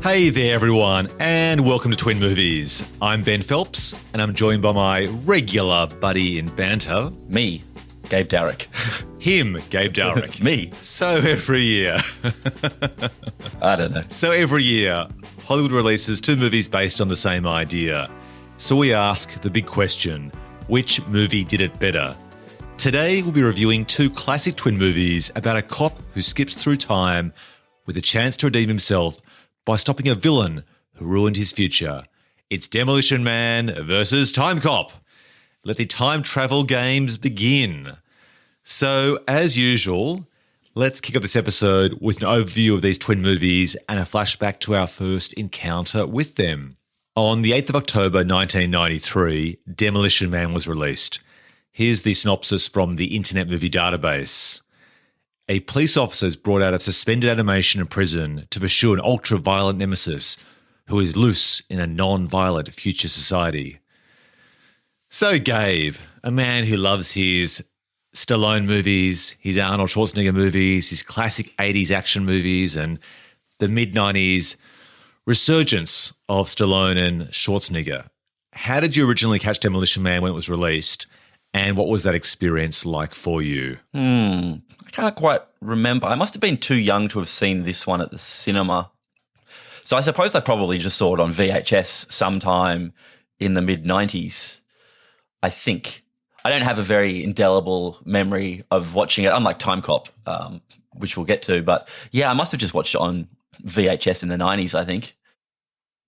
Hey there, everyone, and welcome to Twin Movies. I'm Ben Phelps, and I'm joined by my regular buddy in banter. Me, Gabe Darrick. Him, Gabe Darrick. Me. So every year. I don't know. So every year, Hollywood releases two movies based on the same idea. So we ask the big question, which movie did it better? Today, we'll be reviewing two classic twin movies about a cop who skips through time with a chance to redeem himself by stopping a villain who ruined his future. It's Demolition Man versus Timecop. Let the time travel games begin. So, as usual, let's kick off this episode with an overview of these twin movies and a flashback to our first encounter with them. On the 8th of October 1993, Demolition Man was released. Here's the synopsis from the Internet Movie Database. A police officer is brought out of suspended animation in prison to pursue an ultra-violent nemesis who is loose in a non-violent future society. So Gabe, a man who loves his Stallone movies, his Arnold Schwarzenegger movies, his classic 80s action movies, and the mid-90s resurgence of Stallone and Schwarzenegger. How did you originally catch Demolition Man when it was released, and what was that experience like for you? I can't quite remember. I must have been too young to have seen this one at the cinema. So I suppose I probably just saw it on VHS sometime in the mid-90s, I think. I don't have a very indelible memory of watching it, unlike Timecop, which we'll get to. But yeah, I must have just watched it on VHS in the 90s, I think.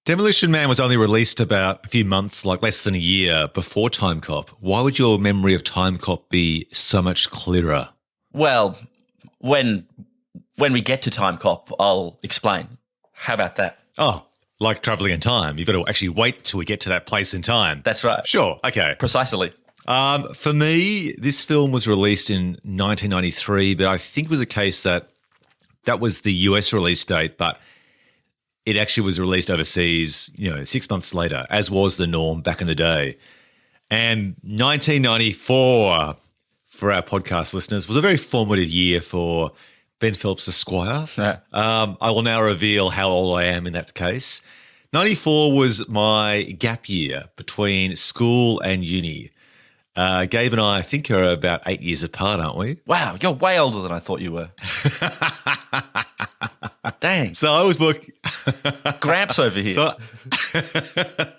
Demolition Man was only released about a few months, like less than a year before Timecop. Why would your memory of Timecop be so much clearer? Well, when we get to Timecop, I'll explain. How about that? Oh, like traveling in time. You've got to actually wait till we get to that place in time. That's right. Sure, okay. Precisely. For me, this film was released in 1993, but I think it was a case that was the US release date, but it actually was released overseas, 6 months later, as was the norm back in the day. And 1994, for our podcast listeners, was a very formative year for Ben Phelps Esquire. Yeah. I will now reveal how old I am in that case. 94 was my gap year between school and uni. Gabe and I think are about 8 years apart, aren't we? Wow, you're way older than I thought you were. Dang. So I was working. Gramps over here.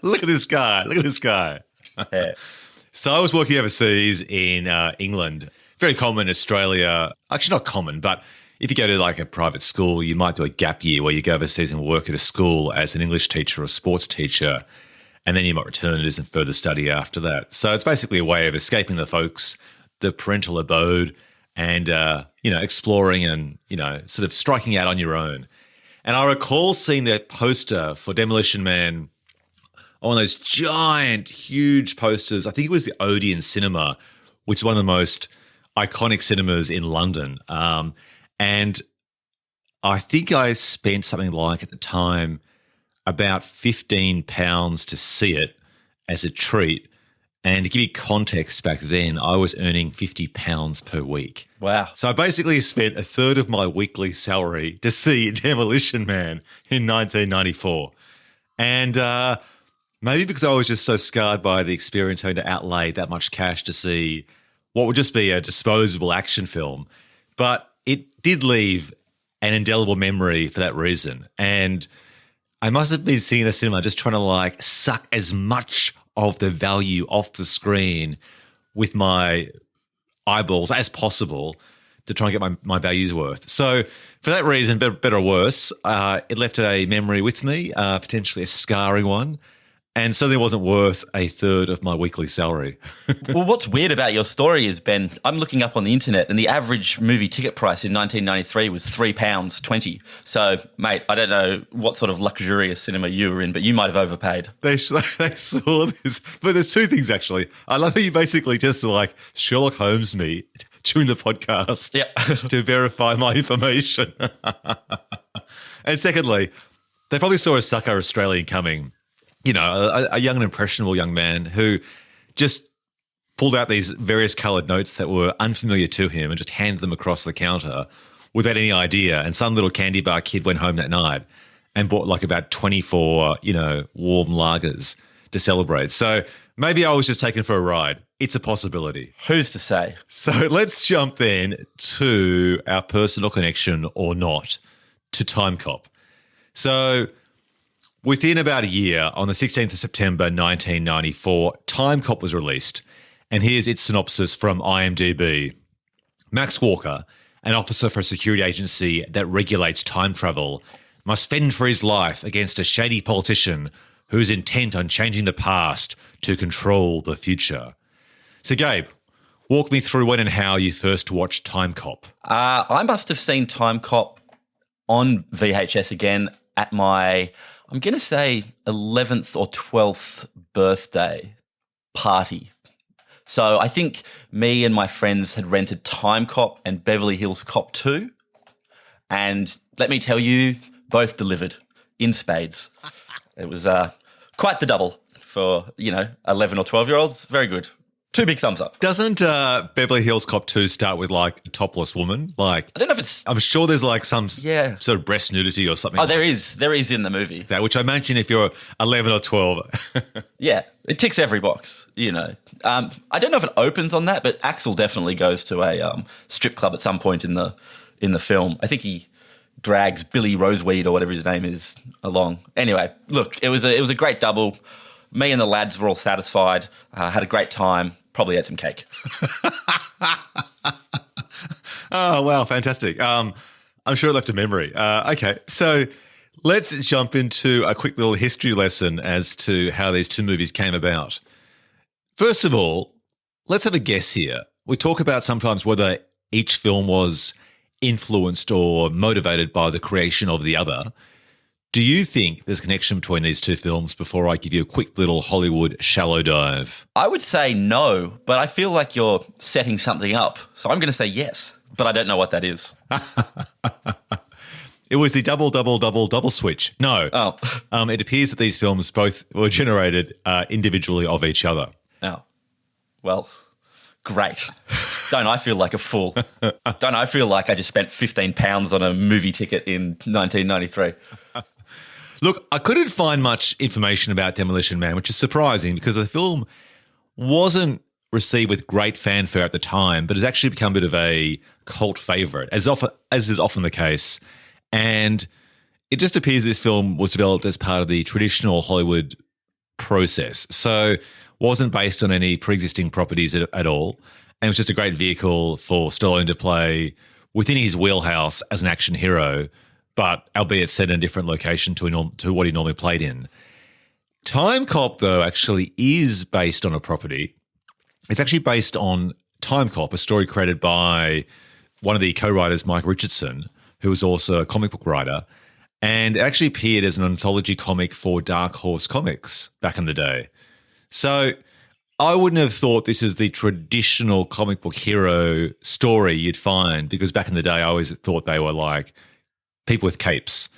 Look at this guy. Yeah. So I was working overseas in England. Very common in Australia. Actually, not common, but if you go to like a private school, you might do a gap year where you go overseas and work at a school as an English teacher or a sports teacher, and then you might return and do some further study after that. So it's basically a way of escaping the folks, the parental abode, and exploring and sort of striking out on your own. And I recall seeing that poster for Demolition Man, one of those giant, huge posters. I think it was the Odeon Cinema, which is one of the most iconic cinemas in London. And I think I spent something like, at the time, about £15 to see it as a treat. And to give you context, back then, I was earning £50 per week. Wow. So I basically spent a third of my weekly salary to see Demolition Man in 1994. And maybe because I was just so scarred by the experience having to outlay that much cash to see what would just be a disposable action film. But it did leave an indelible memory for that reason. And I must have been sitting in the cinema just trying to suck as much of the value off the screen with my eyeballs as possible to try and get my value's worth. So for that reason, better or worse, it left a memory with me, potentially a scarring one, and certainly wasn't worth a third of my weekly salary. Well, what's weird about your story is, Ben, I'm looking up on the internet and the average movie ticket price in 1993 was £3.20. So, mate, I don't know what sort of luxurious cinema you were in, but you might have overpaid. They saw this. But there's two things, actually. I love how you basically just Sherlock Holmes me during the podcast to verify my information. And secondly, they probably saw a sucker Australian coming, a young and impressionable young man who just pulled out these various coloured notes that were unfamiliar to him and just handed them across the counter without any idea. And some little candy bar kid went home that night and bought like about 24, warm lagers to celebrate. So maybe I was just taken for a ride. It's a possibility. Who's to say? So let's jump then to our personal connection or not to Timecop. So within about a year, on the 16th of September 1994, Timecop was released. And here's its synopsis from IMDb. Max Walker, an officer for a security agency that regulates time travel, must fend for his life against a shady politician who's intent on changing the past to control the future. So, Gabe, walk me through when and how you first watched Timecop. I must have seen Timecop on VHS again at my, I'm going to say, 11th or 12th birthday party. So I think me and my friends had rented Timecop and Beverly Hills Cop 2. And let me tell you, both delivered in spades. It was quite the double for, 11 or 12-year-olds. Very good. 2 big thumbs up. Doesn't Beverly Hills Cop 2 start with like a topless woman? Like, I don't know if it's... I'm sure there's like some sort of breast nudity or something. Oh, there is. There is in the movie. That, which I imagine if you're 11 or 12. Yeah, it ticks every box, I don't know if it opens on that, but Axel definitely goes to a strip club at some point in the film. I think he drags Billy Roseweed or whatever his name is along. Anyway, look, it was a great double. Me and the lads were all satisfied, had a great time, probably had some cake. Oh, wow, fantastic. I'm sure it left a memory. Okay, so let's jump into a quick little history lesson as to how these two movies came about. First of all, let's have a guess here. We talk about sometimes whether each film was influenced or motivated by the creation of the other. Do you think there's a connection between these two films before I give you a quick little Hollywood shallow dive? I would say no, but I feel like you're setting something up. So I'm going to say yes, but I don't know what that is. It was the double switch. No. Oh. It appears that these films both were generated individually of each other. Oh. Well, great. Don't I feel like a fool? Don't I feel like I just spent £15 on a movie ticket in 1993? Look, I couldn't find much information about Demolition Man, which is surprising because the film wasn't received with great fanfare at the time, but has actually become a bit of a cult favourite, as is often the case. And it just appears this film was developed as part of the traditional Hollywood process. So wasn't based on any pre-existing properties at all. And it was just a great vehicle for Stallone to play within his wheelhouse as an action hero, but albeit set in a different location to what he normally played in. Timecop, though, actually is based on a property. It's actually based on Timecop, a story created by one of the co-writers, Mike Richardson, who was also a comic book writer, and it actually appeared as an anthology comic for Dark Horse Comics back in the day. So I wouldn't have thought this is the traditional comic book hero story you'd find, because back in the day I always thought they were like people with capes.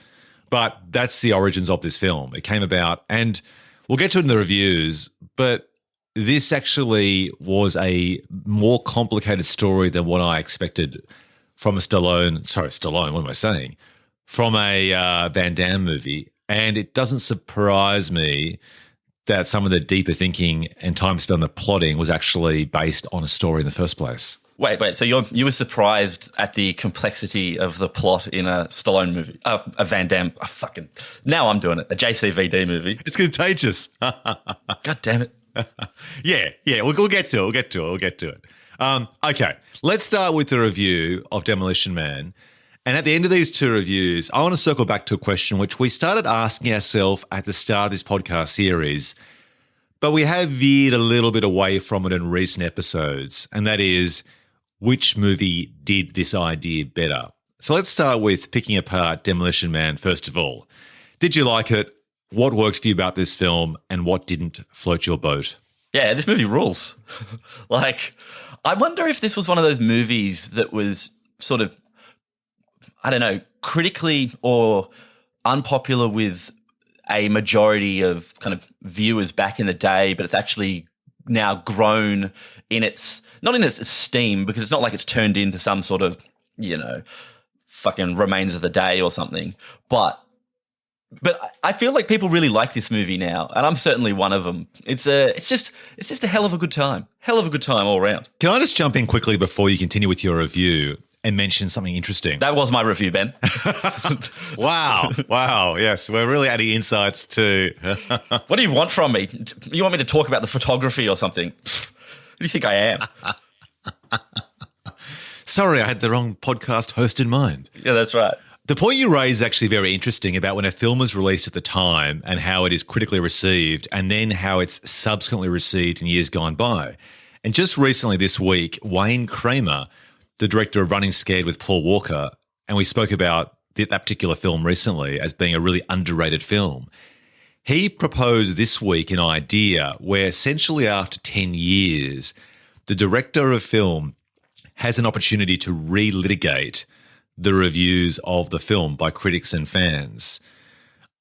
But that's the origins of this film. It came about, and we'll get to it in the reviews, but this actually was a more complicated story than what I expected from Stallone, what am I saying? From a Van Damme movie. And it doesn't surprise me that some of the deeper thinking and time spent on the plotting was actually based on a story in the first place. Wait. So you were surprised at the complexity of the plot in a Stallone movie, a Van Damme? Now I'm doing it. A JCVD movie. It's contagious. God damn it. Yeah. We'll get to it. Okay, let's start with the review of Demolition Man. And at the end of these two reviews, I want to circle back to a question which we started asking ourselves at the start of this podcast series, but we have veered a little bit away from it in recent episodes, and that is, which movie did this idea better? So let's start with picking apart Demolition Man first of all. Did you like it? What worked for you about this film, and what didn't float your boat? Yeah, this movie rules. I wonder if this was one of those movies that was sort of, I don't know, critically or unpopular with a majority of kind of viewers back in the day, but it's actually now grown in not in its esteem, because it's not like it's turned into some sort of, fucking remains of the day or something, but But I feel like people really like this movie now, and I'm certainly one of them. It's just a hell of a good time. Hell of a good time all around. Can I just jump in quickly before you continue with your review and mention something interesting? That was my review, Ben. Wow. Yes, we're really adding insights to... What do you want from me? You want me to talk about the photography or something? Who do you think I am? Sorry, I had the wrong podcast host in mind. Yeah, that's right. The point you raise is actually very interesting about when a film was released at the time and how it is critically received and then how it's subsequently received in years gone by. And just recently this week, Wayne Kramer, the director of Running Scared with Paul Walker, and we spoke about that particular film recently as being a really underrated film. He proposed this week an idea where essentially after 10 years, the director of film has an opportunity to relitigate the reviews of the film by critics and fans.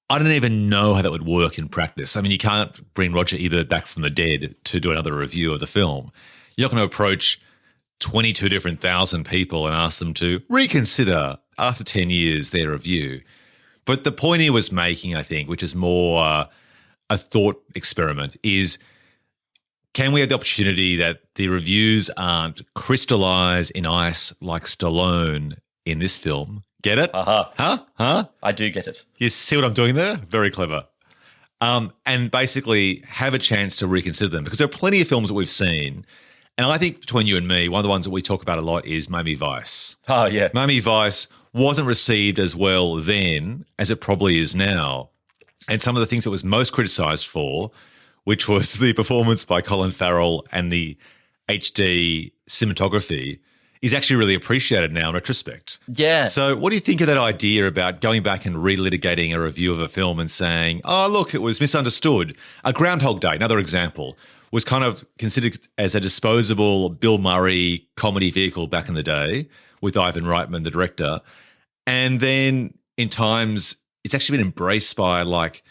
I don't even know how that would work in practice. I mean, you can't bring Roger Ebert back from the dead to do another review of the film. You're not going to approach 22 different thousand people and ask them to reconsider after 10 years their review. But the point he was making, I think, which is more a thought experiment, is can we have the opportunity that the reviews aren't crystallized in ice like Stallone in this film? Get it? Huh? I do get it. You see what I'm doing there? Very clever. And basically have a chance to reconsider them, because there are plenty of films that we've seen. And I think between you and me, one of the ones that we talk about a lot is Miami Vice. Oh, yeah. Miami Vice wasn't received as well then as it probably is now. And some of the things it was most criticised for, which was the performance by Colin Farrell and the HD cinematography, is actually really appreciated now in retrospect. Yeah. So what do you think of that idea about going back and relitigating a review of a film and saying, oh, look, it was misunderstood? A Groundhog Day, another example, was kind of considered as a disposable Bill Murray comedy vehicle back in the day with Ivan Reitman, the director. And then in times, it's actually been embraced by like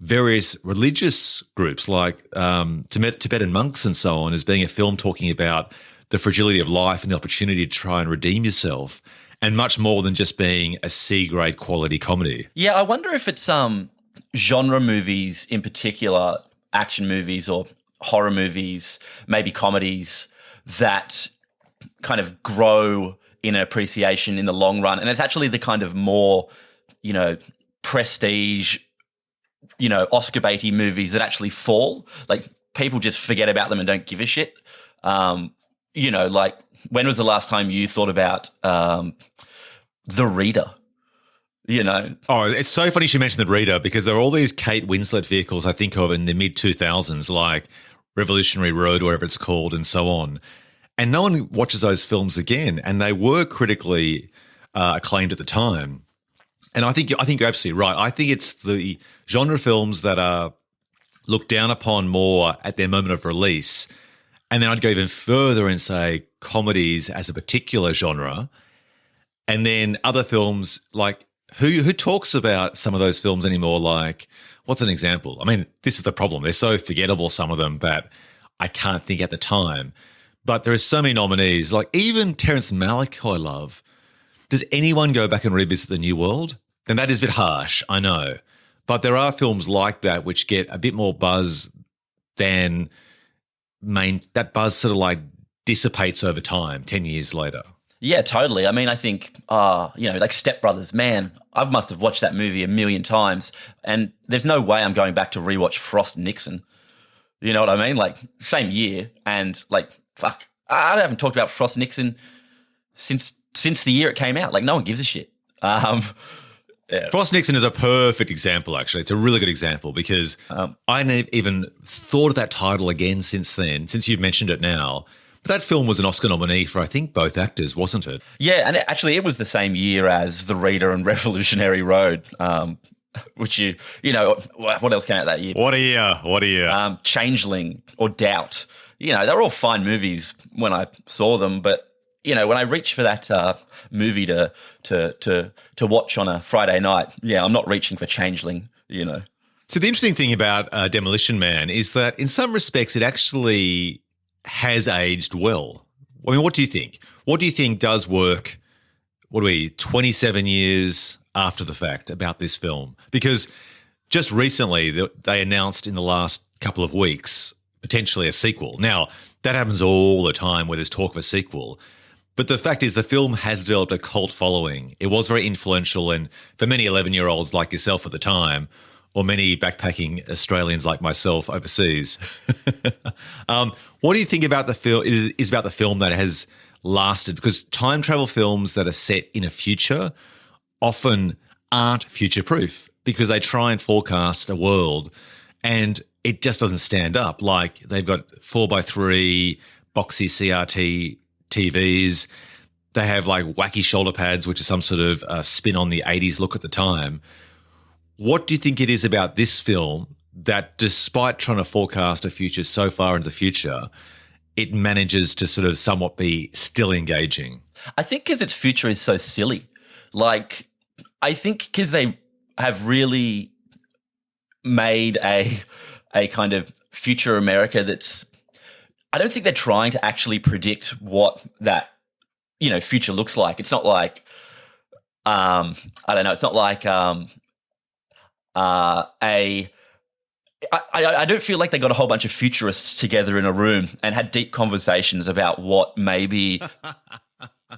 various religious groups like Tibetan monks and so on as being a film talking about the fragility of life and the opportunity to try and redeem yourself, and much more than just being a C-grade quality comedy. Yeah, I wonder if it's genre movies in particular, action movies or horror movies, maybe comedies, that kind of grow in appreciation in the long run. And it's actually the kind of more, prestige, Oscar baity movies that actually fall. Like people just forget about them and don't give a shit. Like when was the last time you thought about The Reader? Oh, it's so funny she mentioned The Reader, because there are all these Kate Winslet vehicles I think of in the mid-2000s, like Revolutionary Road, whatever it's called, and so on. And no one watches those films again, and they were critically acclaimed at the time. And I think you're absolutely right. I think it's the genre films that are looked down upon more at their moment of release. And then I'd go even further and say comedies as a particular genre. And then other films, like who talks about some of those films anymore? Like, what's an example? I mean, this is the problem. They're so forgettable, some of them, that I can't think at the time. But there are so many nominees. Like even Terrence Malick, who I love. Does anyone go back and revisit The New World? Then that is a bit harsh, I know. But there are films like that which get a bit more buzz than that buzz sort of like dissipates over time 10 years later. Yeah, totally. I mean, I think, like Step Brothers, man, I must have watched that movie a million times, and there's no way I'm going back to rewatch Frost Nixon. You know what I mean? Like, same year, and like, fuck, I haven't talked about Frost Nixon since the year it came out. Like, no one gives a shit. Yeah. Frost Nixon is a perfect example, actually. It's a really good example, because I never even thought of that title again since then, since you've mentioned it now. But that film was an Oscar nominee for, I think, both actors, wasn't it? Yeah, and it was the same year as The Reader and Revolutionary Road, which what else came out that year? What a year. Changeling or Doubt. They were all fine movies when I saw them, but when I reach for that movie to watch on a Friday night, I'm not reaching for Changeling, So the interesting thing about Demolition Man is that in some respects it actually has aged well. I mean, what do you think? What do you think does work what are we, 27 years after the fact about this film? Because just recently they announced in the last couple of weeks potentially a sequel. Now, that happens all the time where there's talk of a sequel. But the fact is the film has developed a cult following. It was very influential, and for many 11-year-olds like yourself at the time, or many backpacking Australians like myself overseas. What do you think about the film? Is about the film that has lasted? Because time travel films that are set in a future often aren't future-proof because they try and forecast a world, and it just doesn't stand up. Like they've got 4x3 boxy CRT TVs. They have like wacky shoulder pads, which is some sort of spin on the 80s look at the time. What do you think it is about this film that, despite trying to forecast a future so far into the future, it manages to sort of somewhat be still engaging? I think because its future is so silly. Like, I think because they have really made a kind of future America that's, I don't think they're trying to actually predict what that, future looks like. It's not like, I don't know, it's not like I don't feel like they got a whole bunch of futurists together in a room and had deep conversations about what maybe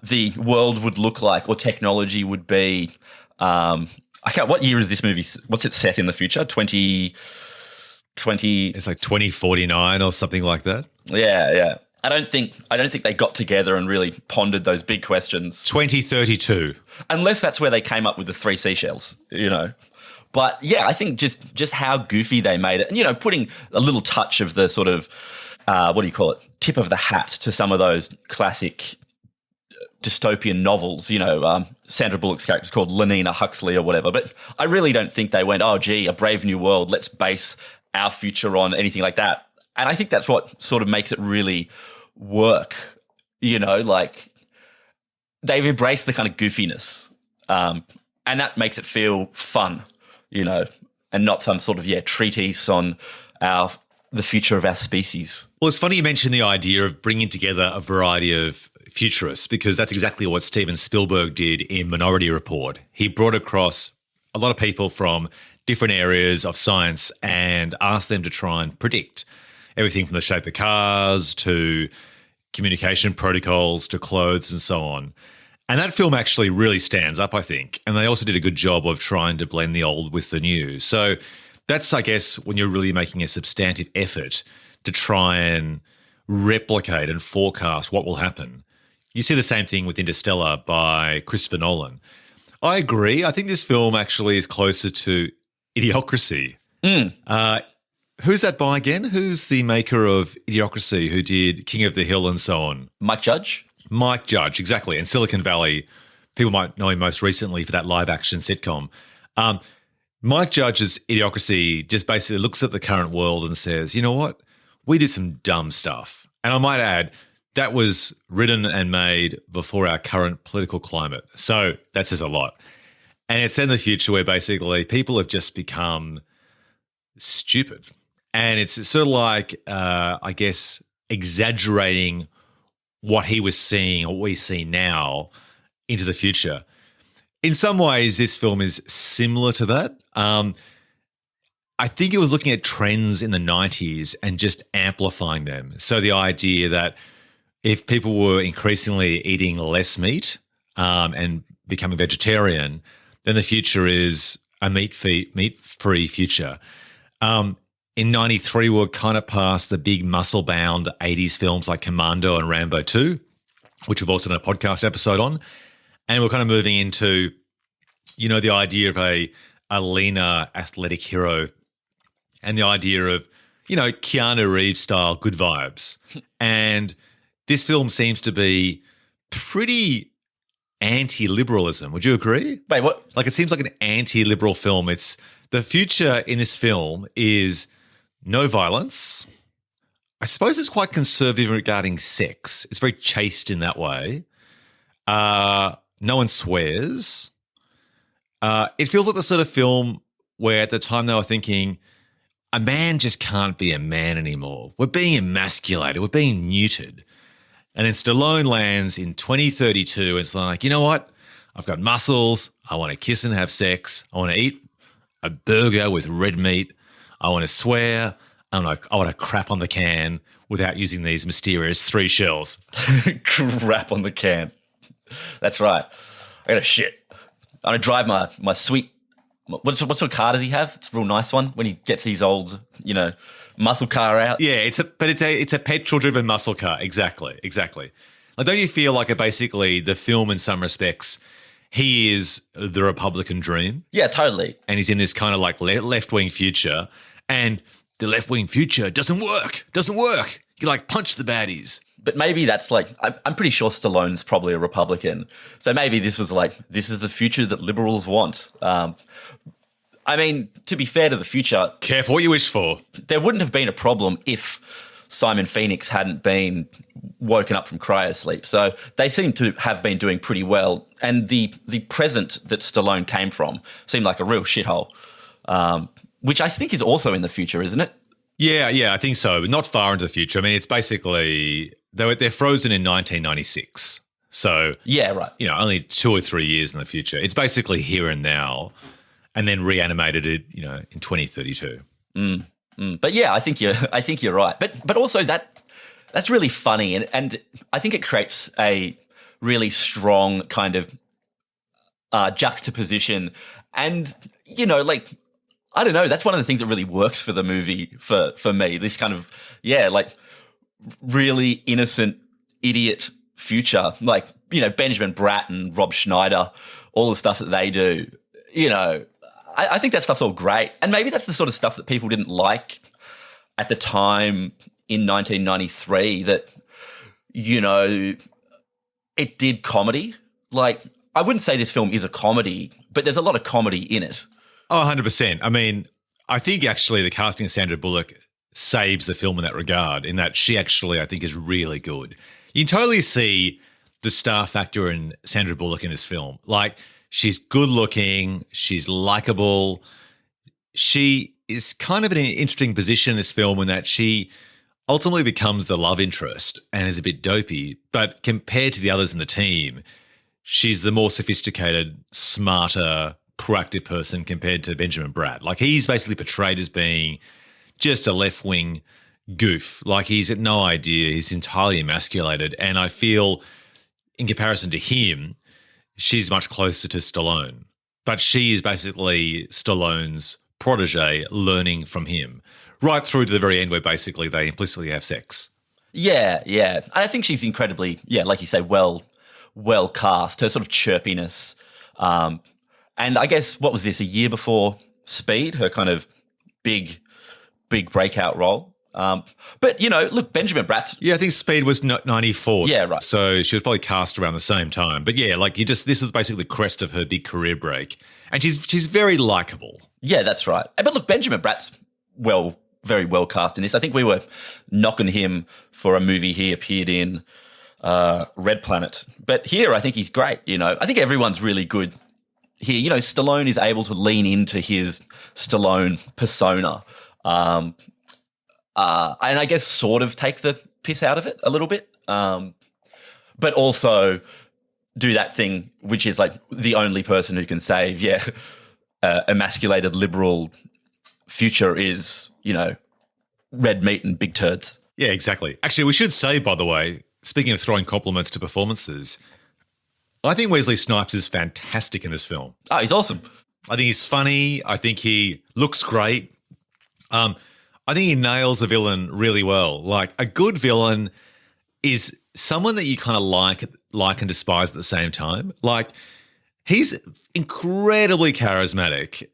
the world would look like or technology would be. What year is this movie? What's it set in the future? 2020? It's like 2049 or something like that. Yeah. I don't think they got together and really pondered those big questions. 2032. Unless that's where they came up with the 3 seashells, But yeah, I think just how goofy they made it, and putting a little touch of the sort of tip of the hat to some of those classic dystopian novels. Sandra Bullock's character is called Lenina Huxley or whatever. But I really don't think they went, oh gee, a brave new world. Let's base our future on anything like that. And I think that's what sort of makes it really work. Like they've embraced the kind of goofiness, and that makes it feel fun. And not some sort of, treatise on the future of our species. Well, it's funny you mentioned the idea of bringing together a variety of futurists, because that's exactly what Steven Spielberg did in Minority Report. He brought across a lot of people from different areas of science and asked them to try and predict everything from the shape of cars to communication protocols to clothes and so on. And that film actually really stands up, I think. And they also did a good job of trying to blend the old with the new. So that's, I guess, when you're really making a substantive effort to try and replicate and forecast what will happen. You see the same thing with Interstellar by Christopher Nolan. I agree. I think this film actually is closer to Idiocracy. Who's that by again? Who's the maker of Idiocracy, who did King of the Hill and so on? Mike Judge, exactly. And Silicon Valley, people might know him most recently for that live-action sitcom. Mike Judge's Idiocracy just basically looks at the current world and says, you know what? We did some dumb stuff. And I might add, that was written and made before our current political climate. So that says a lot. And it's in the future where basically people have just become stupid. And it's sort of like, I guess, exaggerating what he was seeing or what we see now into the future. In some ways, this film is similar to that. I think it was looking at trends in the 90s and just amplifying them. So the idea that if people were increasingly eating less meat and becoming vegetarian, then the future is a meat-free future. In 93, we were kind of past the big muscle-bound 80s films like Commando and Rambo 2, which we've also done a podcast episode on. And we're kind of moving into, the idea of a leaner athletic hero and the idea of, Keanu Reeves style good vibes. And this film seems to be pretty anti-liberalism. Would you agree? Wait, what? Like it seems like an anti-liberal film. It's the future in this film is no violence. I suppose it's quite conservative regarding sex. It's very chaste in that way. No one swears. It feels like the sort of film where at the time they were thinking, a man just can't be a man anymore. We're being emasculated. We're being neutered. And then Stallone lands in 2032. It's like, you know what? I've got muscles. I want to kiss and have sex. I want to eat a burger with red meat. I want to swear. I want to crap on the can without using these mysterious 3 shells. Crap on the can. That's right. I got to shit. I'm going to drive my sweet. What sort of car does he have? It's a real nice one when he gets these old, muscle car out. Yeah, it's a petrol-driven muscle car. Exactly. Like, don't you feel like basically the film in some respects, he is the Republican dream? Yeah, totally. And he's in this kind of like left-wing future, and the left-wing future doesn't work. You like punch the baddies. But maybe that's like, I'm pretty sure Stallone's probably a Republican. So maybe this was like, this is the future that liberals want. I mean, to be fair to the future. Careful what you wish for. There wouldn't have been a problem if Simon Phoenix hadn't been woken up from cryosleep. So they seem to have been doing pretty well. And the present that Stallone came from seemed like a real shithole, which I think is also in the future, isn't it? Yeah, I think so. Not far into the future. I mean, it's basically they're frozen in 1996. So yeah, right. Only 2 or 3 years in the future. It's basically here and now, and then reanimated it, in 2032. But yeah, I think you're right. But also that's really funny, and I think it creates a really strong kind of juxtaposition, and like. I don't know. That's one of the things that really works for the movie for me. This kind of, like really innocent idiot future, like, Benjamin Bratt and Rob Schneider, all the stuff that they do, I think that stuff's all great. And maybe that's the sort of stuff that people didn't like at the time in 1993 that, it did comedy. Like, I wouldn't say this film is a comedy, but there's a lot of comedy in it. Oh, 100%. I mean, I think actually the casting of Sandra Bullock saves the film in that regard, in that she actually, I think, is really good. You can totally see the star factor in Sandra Bullock in this film. Like, she's good looking, she's likable. She is kind of in an interesting position in this film in that she ultimately becomes the love interest and is a bit dopey, but compared to the others in the team, she's the more sophisticated, smarter, proactive person compared to Benjamin Bratt. Like, he's basically portrayed as being just a left-wing goof. Like, he's got no idea. He's entirely emasculated. And I feel, in comparison to him, she's much closer to Stallone. But she is basically Stallone's protege, learning from him, right through to the very end where basically they implicitly have sex. Yeah. And I think she's incredibly, like you say, well cast. Her sort of chirpiness, and I guess, what was this, a year before Speed, her kind of big breakout role? But, look, Benjamin Bratt. Yeah, I think Speed was 94. Yeah, right. So she was probably cast around the same time. But yeah, like this was basically the crest of her big career break. And she's very likable. Yeah, that's right. But look, Benjamin Bratt's very well cast in this. I think we were knocking him for a movie he appeared in, Red Planet. But here I think he's great, I think everyone's really good. Here, Stallone is able to lean into his Stallone persona, and I guess sort of take the piss out of it a little bit, but also do that thing which is like the only person who can save, emasculated liberal future is, red meat and big turds. Yeah, exactly. Actually, we should say, by the way, speaking of throwing compliments to performances, I think Wesley Snipes is fantastic in this film. Oh, he's awesome. I think he's funny. I think he looks great. I think he nails the villain really well. Like, a good villain is someone that you kind of like and despise at the same time. Like, he's incredibly charismatic.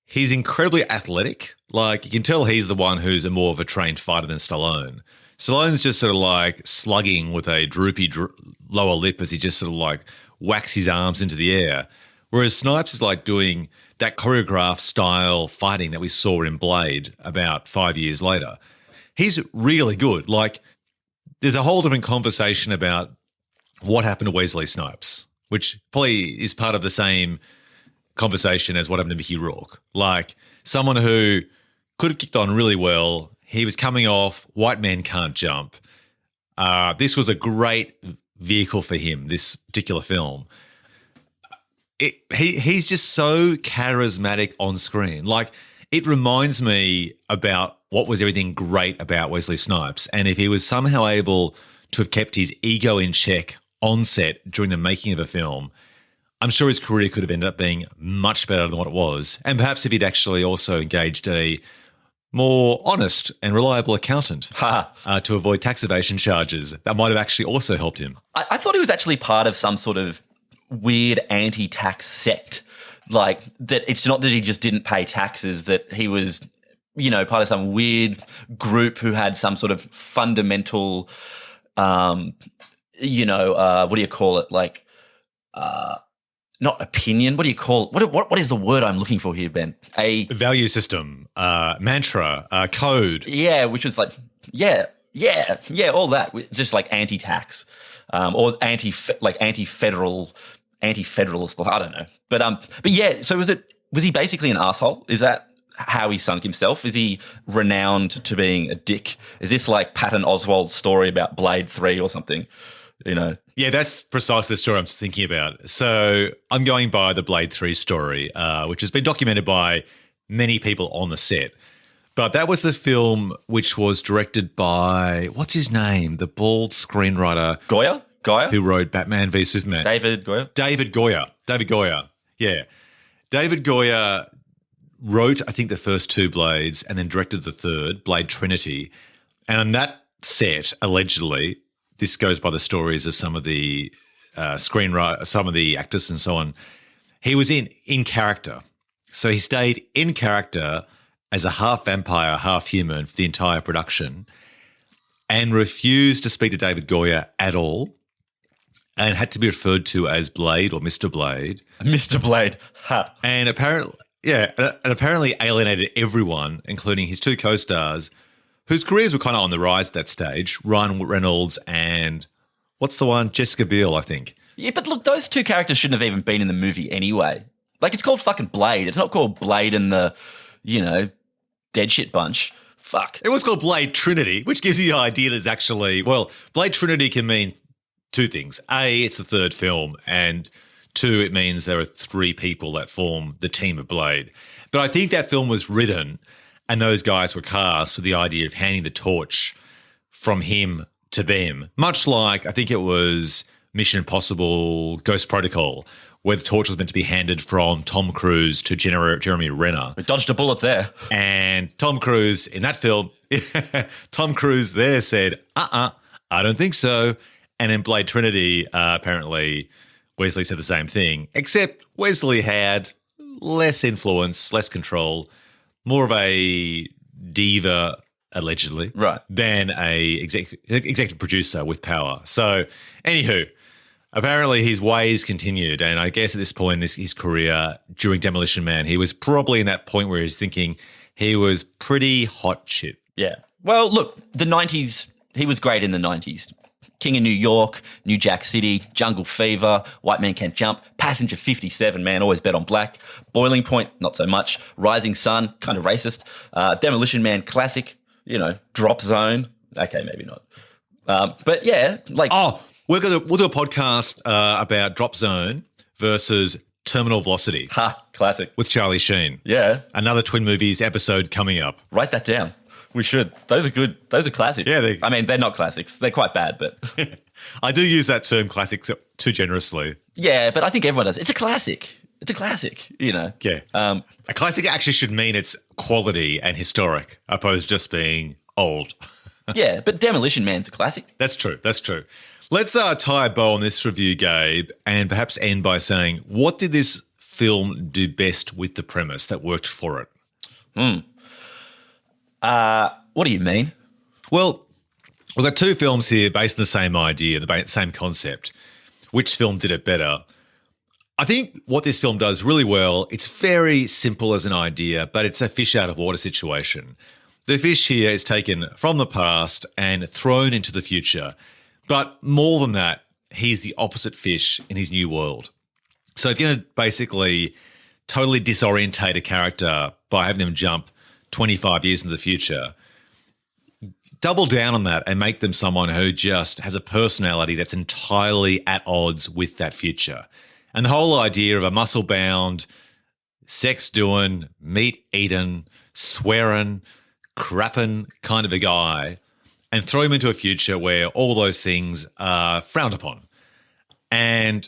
He's incredibly athletic. Like, you can tell he's the one who's more of a trained fighter than Stallone. Stallone's just sort of like slugging with a droopy lower lip as he just sort of like whacks his arms into the air. Whereas Snipes is like doing that choreographed style fighting that we saw in Blade about 5 years later. He's really good. Like, there's a whole different conversation about what happened to Wesley Snipes, which probably is part of the same conversation as what happened to Mickey Rourke. Like, someone who could have kicked on really well. He was coming off White Man Can't Jump. This was a great vehicle for him, this particular film. He's just so charismatic on screen. Like, it reminds me about what was everything great about Wesley Snipes. And if he was somehow able to have kept his ego in check on set during the making of a film, I'm sure his career could have ended up being much better than what it was. And perhaps if he'd actually also engaged a more honest and reliable accountant to avoid tax evasion charges, that might have actually also helped him. I thought he was actually part of some sort of weird anti-tax sect. Like, that it's not that he just didn't pay taxes, that he was, part of some weird group who had some sort of fundamental, what do you call it? Like, not opinion. What do you call it? What is the word I'm looking for here, Ben? A value system, mantra, code. Yeah, which was like, yeah, all that. Just like anti-tax, or anti-federalist. I don't know, but yeah. So was he basically an asshole? Is that how he sunk himself? Is he renowned to being a dick? Is this like Patton Oswalt's story about Blade 3 or something? Yeah, that's precisely the story I'm thinking about. So I'm going by the Blade 3 story, which has been documented by many people on the set. But that was the film which was directed by, what's his name? The bald screenwriter. Goya? Who wrote Batman v Superman. David Goya? David Goya, yeah. David Goya wrote, I think, the first two Blades and then directed the third, Blade Trinity. And on that set, allegedly, this goes by the stories of some of the screenwriters, some of the actors and so on, he was in character. So he stayed in character as a half vampire, half human for the entire production and refused to speak to David Goya at all and had to be referred to as Blade or Mr. Blade. Mr. Blade. Ha. And apparently alienated everyone, including his two co-stars, whose careers were kind of on the rise at that stage, Ryan Reynolds and what's the one? Jessica Biel, I think. Yeah, but look, those two characters shouldn't have even been in the movie anyway. Like, it's called fucking Blade. It's not called Blade and the, dead shit bunch. Fuck. It was called Blade Trinity, which gives you the idea that it's actually, well, Blade Trinity can mean two things. A, it's the third film, and two, it means there are three people that form the team of Blade. But I think that film was written and those guys were cast with the idea of handing the torch from him to them, much like I think it was Mission Impossible Ghost Protocol, where the torch was meant to be handed from Tom Cruise to Jeremy Renner. We dodged a bullet there. And Tom Cruise in that film, Tom Cruise there said, I don't think so. And in Blade Trinity, apparently Wesley said the same thing, except Wesley had less influence, less control, more of a diva, allegedly, right, than a executive producer with power. So, anywho, apparently his ways continued, and I guess at this point in his career, during Demolition Man, he was probably in that point where he's thinking he was pretty hot shit. Yeah. Well, look, the 90s, he was great in the 90s. King of New York, New Jack City, Jungle Fever, White Man Can't Jump, Passenger 57, man, always bet on black. Boiling Point, not so much. Rising Sun, kind of racist. Demolition Man, classic. Drop Zone. Okay, maybe not. But yeah, like... Oh, we'll do a podcast about Drop Zone versus Terminal Velocity. Ha, classic. With Charlie Sheen. Yeah. Another Twin Movies episode coming up. Write that down. We should. Those are good. Those are classics. Yeah. They're not classics. They're quite bad, but... I do use that term classics too generously. Yeah, but I think everyone does. It's a classic. Yeah. A classic actually should mean it's quality and historic, opposed to just being old. Yeah, but Demolition Man's a classic. That's true. Let's tie a bow on this review, Gabe, and perhaps end by saying, what did this film do best with the premise that worked for it? What do you mean? Well, we've got two films here based on the same idea, the same concept. Which film did it better? I think what this film does really well, it's very simple as an idea, but it's a fish out of water situation. The fish here is taken from the past and thrown into the future. But more than that, he's the opposite fish in his new world. So if you're going to basically totally disorientate a character by having them jump 25 years into the future, double down on that and make them someone who just has a personality that's entirely at odds with that future. And the whole idea of a muscle-bound, sex-doing, meat-eating, swearing, crapping kind of a guy and throw him into a future where all those things are frowned upon. And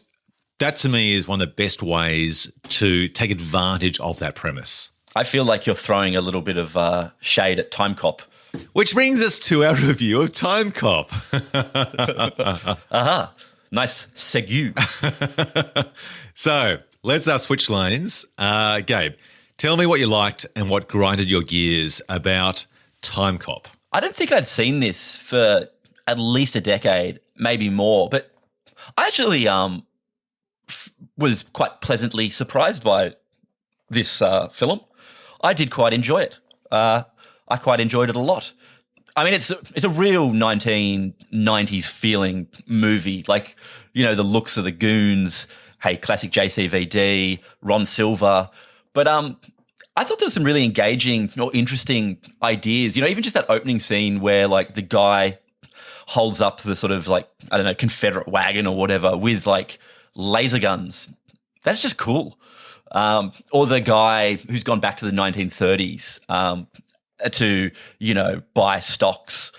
that to me is one of the best ways to take advantage of that premise. I feel like you're throwing a little bit of shade at Timecop. Which brings us to our review of Timecop. Aha, nice segue. So let's switch lanes. Gabe, tell me what you liked and what grinded your gears about Timecop. I don't think I'd seen this for at least a decade, maybe more, but I actually was quite pleasantly surprised by this film. I did quite enjoy it. I quite enjoyed it a lot. I mean, it's a real 1990s feeling movie. Like, you know, the looks of the goons. Hey, classic JCVD, Ron Silver. But I thought there was some really engaging or interesting ideas. You know, even just that opening scene where like the guy holds up the sort of like, I don't know, Confederate wagon or whatever with like laser guns. That's just cool. Or the guy who's gone back to the 1930s to, you know, buy stocks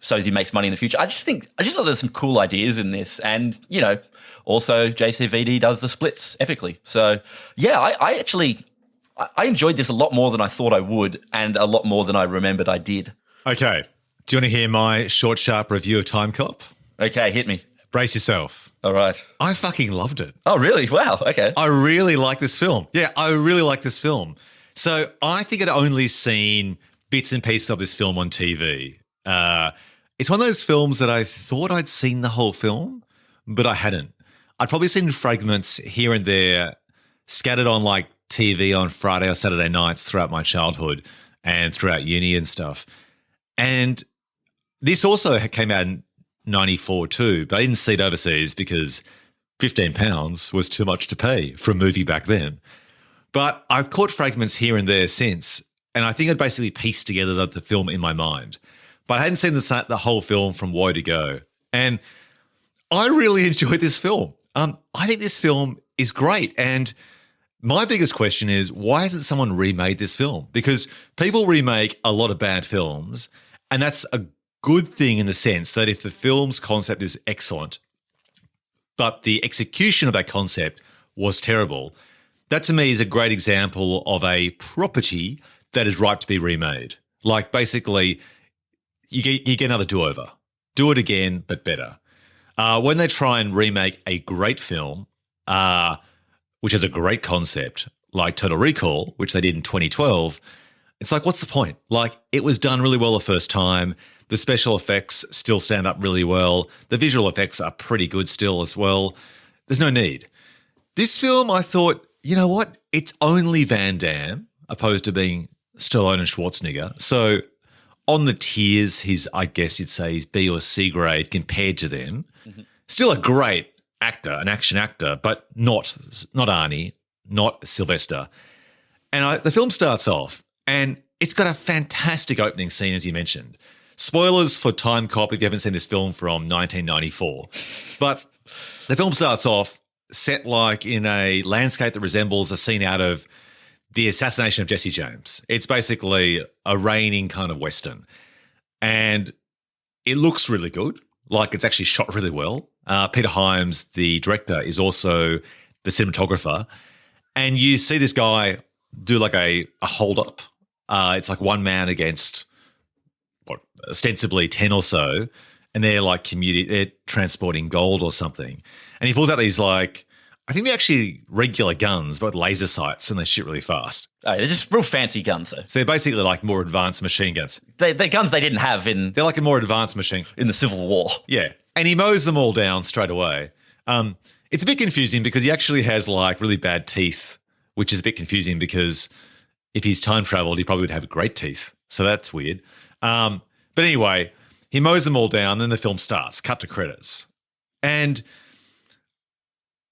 so as he makes money in the future. I just thought there's some cool ideas in this. And, you know, also JCVD does the splits epically. So, yeah, I actually enjoyed this a lot more than I thought I would and a lot more than I remembered I did. Okay. Do you want to hear my short, sharp review of Timecop? Okay, hit me. Brace yourself. All right. I fucking loved it. Oh, really? Wow. Okay. I really like this film. Yeah, I really like this film. So I think I'd only seen bits and pieces of this film on TV. It's one of those films that I thought I'd seen the whole film, but I hadn't. I'd probably seen fragments here and there scattered on like TV on Friday or Saturday nights throughout my childhood and throughout uni and stuff. And this also came out in 94 too, but I didn't see it overseas because £15 was too much to pay for a movie back then. But I've caught fragments here and there since, and I think I'd basically pieced together the film in my mind. But I hadn't seen the whole film from woe to go. And I really enjoyed this film. I think this film is great. And my biggest question is, why hasn't someone remade this film? Because people remake a lot of bad films, and that's a good thing in the sense that if the film's concept is excellent, but the execution of that concept was terrible, that to me is a great example of a property that is ripe to be remade. Like basically, you get another do-over. Do it again, but better. When they try and remake a great film, which has a great concept, like Total Recall, which they did in 2012, it's like, what's the point? Like, it was done really well the first time. The special effects still stand up really well. The visual effects are pretty good still as well. There's no need. This film, I thought, you know what? It's only Van Damme, opposed to being Stallone and Schwarzenegger. So on the tiers, I guess you'd say he's B or C grade compared to them. Mm-hmm. Still a great actor, an action actor, but not Arnie, not Sylvester. And the film starts off, and it's got a fantastic opening scene, as you mentioned. Spoilers for Timecop if you haven't seen this film from 1994. But the film starts off set like in a landscape that resembles a scene out of The Assassination of Jesse James. It's basically a raining kind of Western. And it looks really good. Like it's actually shot really well. Peter Hyams, the director, is also the cinematographer. And you see this guy do like a hold-up. It's like one man against, ostensibly 10 or so. And they're like they're transporting gold or something. And he pulls out these like, I think they're actually regular guns, but with laser sights, and they shoot really fast. Oh, they're just real fancy guns, though. So they're basically like more advanced machine guns. They're guns they didn't have They're like a more advanced machine. in the Civil War. Yeah. And he mows them all down straight away. It's a bit confusing because he actually has like really bad teeth, which is a bit confusing because if he's time traveled, he probably would have great teeth. So that's weird. But anyway, he mows them all down, then the film starts, cut to credits. And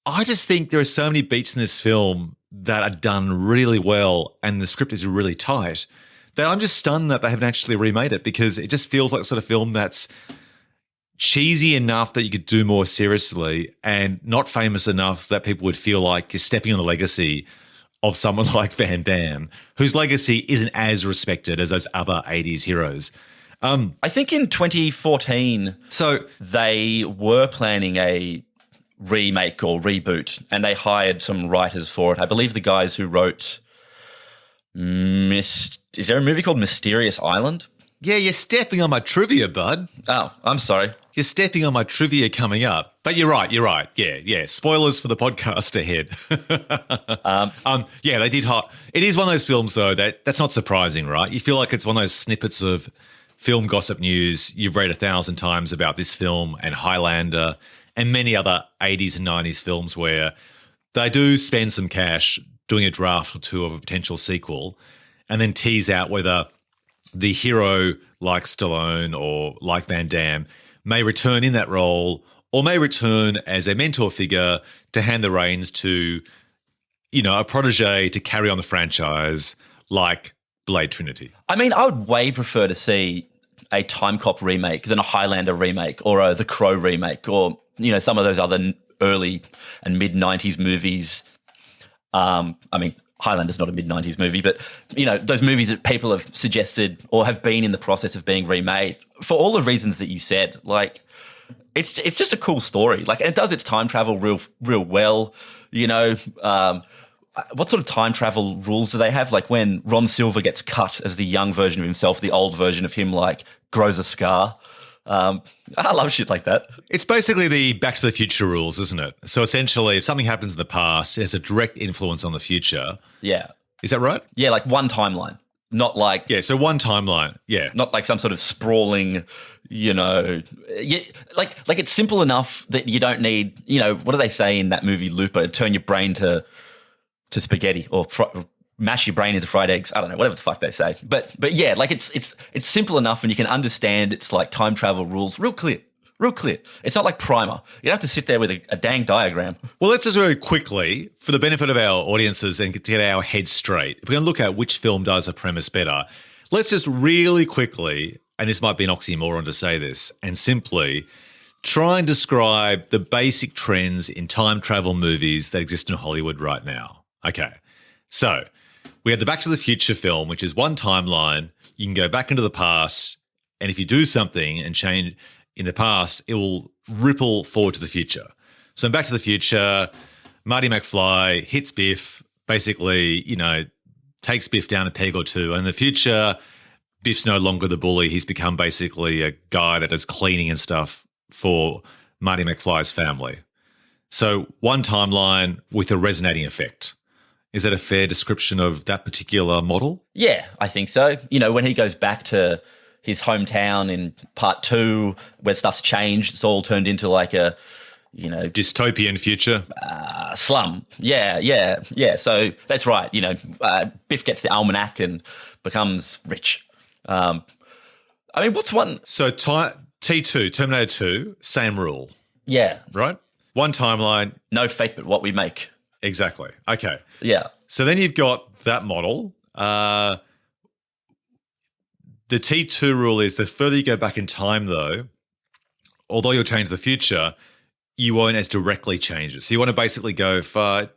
I just think there are so many beats in this film that are done really well and the script is really tight I'm just stunned that they haven't actually remade it, because it just feels like the sort of film that's cheesy enough that you could do more seriously, and not famous enough that people would feel like you're stepping on the legacy of someone like Van Damme, whose legacy isn't as respected as those other 80s heroes. I think in 2014, they were planning a remake or reboot, and they hired some writers for it. I believe the guys who wrote is there a movie called Mysterious Island? Yeah, you're stepping on my trivia, bud. Oh, I'm sorry. You're stepping on my trivia coming up. But you're right. Yeah. Spoilers for the podcast ahead. Yeah, they did hot. It is one of those films, though, that's not surprising, right? You feel like it's one of those snippets of film gossip news you've read 1,000 times about this film and Highlander and many other 80s and 90s films where they do spend some cash doing a draft or two of a potential sequel and then tease out whether the hero like Stallone or like Van Damme may return in that role or may return as a mentor figure to hand the reins to, a protege to carry on the franchise like Blade Trinity. I mean, I would way prefer to see a Timecop remake than a Highlander remake or a The Crow remake or, some of those other early and mid-90s movies. I mean, Highlander's not a mid-90s movie, but, those movies that people have suggested or have been in the process of being remade for all the reasons that you said. Like, it's just a cool story. Like, and it does its time travel real well, what sort of time travel rules do they have? Like when Ron Silver gets cut as the young version of himself, the old version of him, grows a scar. I love shit like that. It's basically the Back to the Future rules, isn't it? So essentially, if something happens in the past, it has a direct influence on the future. Yeah. Is that right? Yeah, like one timeline. Not like... Yeah, so one timeline, yeah. Not like some sort of sprawling, like it's simple enough that you don't need, what do they say in that movie Looper? Turn your brain to spaghetti or mash your brain into fried eggs. I don't know, whatever the fuck they say. But yeah, like it's simple enough and you can understand its like time travel rules real clear. It's not like Primer. You don't have to sit there with a dang diagram. Well, let's just very quickly, for the benefit of our audiences and to get our heads straight, if we're going to look at which film does a premise better, let's just really quickly, and this might be an oxymoron to say this, and simply try and describe the basic trends in time travel movies that exist in Hollywood right now. Okay, so we have the Back to the Future film, which is one timeline. You can go back into the past, and if you do something and change in the past, it will ripple forward to the future. So in Back to the Future, Marty McFly hits Biff, basically, takes Biff down a peg or two. And in the future, Biff's no longer the bully. He's become basically a guy that is cleaning and stuff for Marty McFly's family. So one timeline with a resonating effect. Is that a fair description of that particular model? Yeah, I think so. When he goes back to his hometown in part 2 where stuff's changed, it's all turned into like a, dystopian future. Slum. Yeah. So that's right. Biff gets the almanac and becomes rich. I mean, what's one? So T2, Terminator 2, same rule. Yeah. Right? One timeline. No fate but what we make. Exactly. Okay. Yeah. So then you've got that model. The T2 rule is the further you go back in time, though, although you'll change the future, you won't as directly change it. So you want to basically go far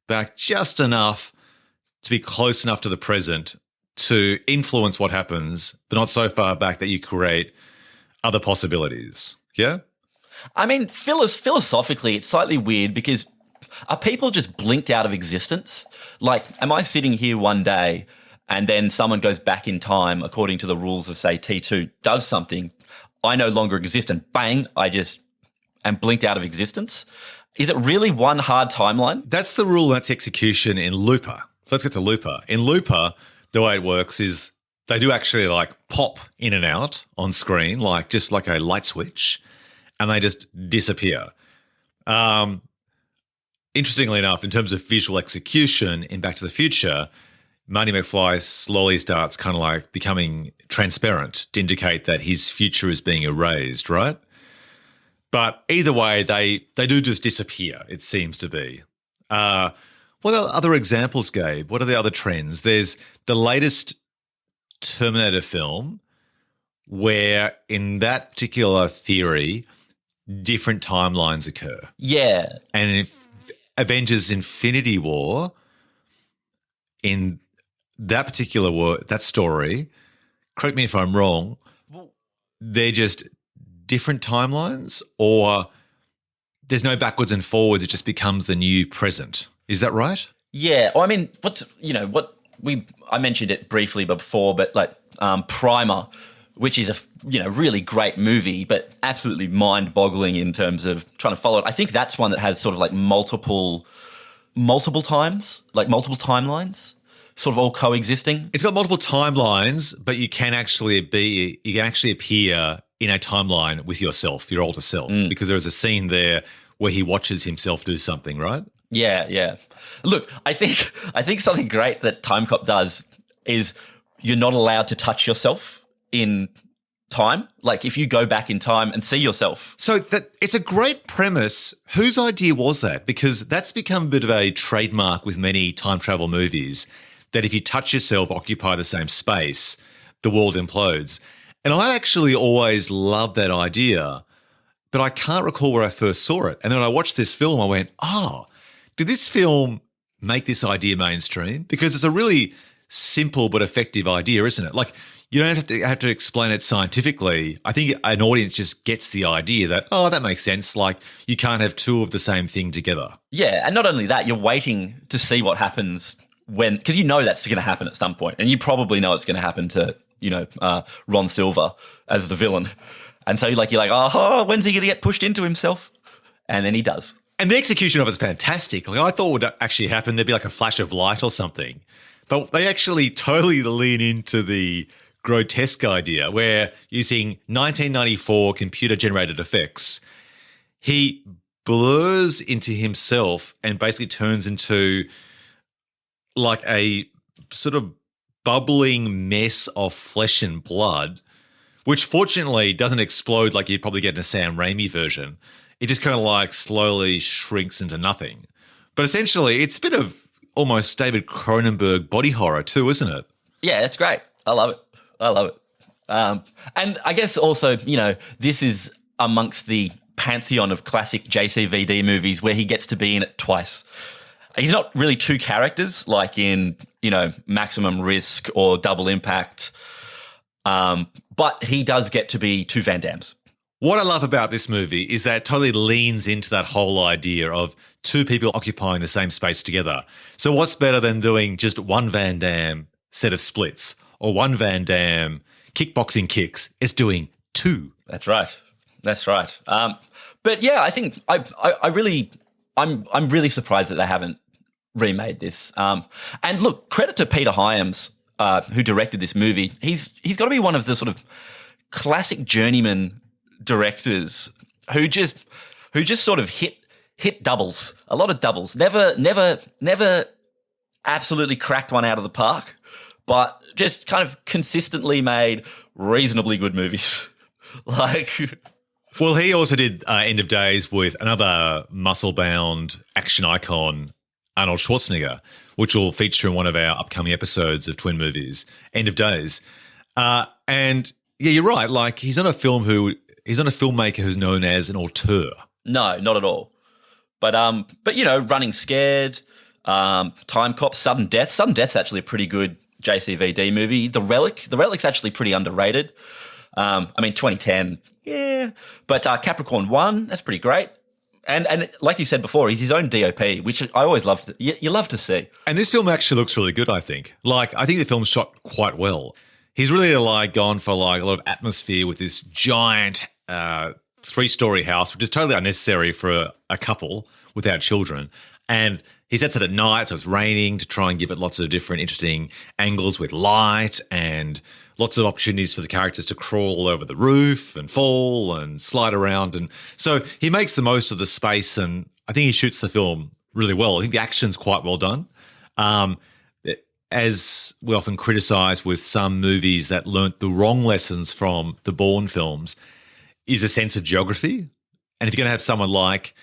back just enough to be close enough to the present to influence what happens, but not so far back that you create other possibilities. Yeah? I mean, philosophically, it's slightly weird because are people just blinked out of existence? Like, am I sitting here one day and then someone goes back in time according to the rules of, say, T2, does something, I no longer exist, and bang, I just am blinked out of existence? Is it really one hard timeline? That's the rule, that's execution in Looper. So let's get to Looper. In Looper, the way it works is they do actually pop in and out on screen, just like a light switch, and they just disappear. Interestingly enough, in terms of visual execution in Back to the Future, Marty McFly slowly starts kind of becoming transparent to indicate that his future is being erased, right? But either way, they do just disappear, it seems to be. What are other examples, Gabe? What are the other trends? There's the latest Terminator film where in that particular theory, different timelines occur. Yeah. And in Avengers Infinity War, in that particular that story, correct me if I'm wrong, they're just different timelines, or there's no backwards and forwards, it just becomes the new present. Is that right? Yeah. Well, I mean, I mentioned it briefly before, but like Primer, which is a really great movie, but absolutely mind-boggling in terms of trying to follow it. I think that's one that has sort of like multiple times, like multiple timelines, sort of all coexisting. It's got multiple timelines, but you can actually appear in a timeline with yourself, your older self, because there's a scene there where he watches himself do something, right? Yeah, yeah. Look, I think something great that Timecop does is you're not allowed to touch yourself in time. Like if you go back in time and see yourself. So it's a great premise. Whose idea was that? Because that's become a bit of a trademark with many time travel movies, that if you touch yourself, occupy the same space, the world implodes. And I actually always loved that idea, but I can't recall where I first saw it. And then when I watched this film, I went, did this film make this idea mainstream? Because it's a really simple but effective idea, isn't it? Like, you don't have to explain it scientifically. I think an audience just gets the idea that, that makes sense. Like, you can't have two of the same thing together. Yeah, and not only that, you're waiting to see what happens because you know that's going to happen at some point, and you probably know it's going to happen to, Ron Silver as the villain. And so you're like, when's he going to get pushed into himself? And then he does. And the execution of it is fantastic. Like, I thought would actually happen, there'd be like a flash of light or something. But they actually totally lean into the grotesque idea where, using 1994 computer-generated effects, he blurs into himself and basically turns into like a sort of bubbling mess of flesh and blood, which fortunately doesn't explode like you'd probably get in a Sam Raimi version. It just kind of like slowly shrinks into nothing. But essentially, it's a bit of almost David Cronenberg body horror too, isn't it? Yeah, it's great. I love it. And I guess also, this is amongst the pantheon of classic JCVD movies where he gets to be in it twice. He's not really two characters like in, Maximum Risk or Double Impact, but he does get to be two Van Dammes. What I love about this movie is that it totally leans into that whole idea of two people occupying the same space together. So what's better than doing just one Van Damme set of splits or one Van Damme kickboxing kicks? It's doing two. That's right. But yeah, I think I'm really surprised that they haven't remade this. And look, credit to Peter Hyams, who directed this movie. He's got to be one of the sort of classic journeyman directors who just sort of hit doubles, a lot of doubles. Never absolutely cracked one out of the park, but just kind of consistently made reasonably good movies. Well, he also did End of Days with another muscle-bound action icon, Arnold Schwarzenegger, which will feature in one of our upcoming episodes of Twin Movies, End of Days. And yeah, you're right. Like, he's not a filmmaker who's known as an auteur. No, not at all. But Running Scared, Timecop, Sudden Death. Sudden Death's actually a pretty good JCVD movie. The Relic's actually pretty underrated. 2010, yeah. But Capricorn 1, that's pretty great. And like you said before, he's his own DOP, which I always loved. You love to see. And this film actually looks really good, I think. I think the film's shot quite well. He's really gone for a lot of atmosphere with this giant 3-story house, which is totally unnecessary for a couple without children. And he sets it at night, so it's raining, to try and give it lots of different interesting angles with light and lots of opportunities for the characters to crawl over the roof and fall and slide around. And so he makes the most of the space, and I think he shoots the film really well. I think the action's quite well done. As we often criticise with some movies that learnt the wrong lessons from the Bourne films, is a sense of geography. And if you're going to have someone like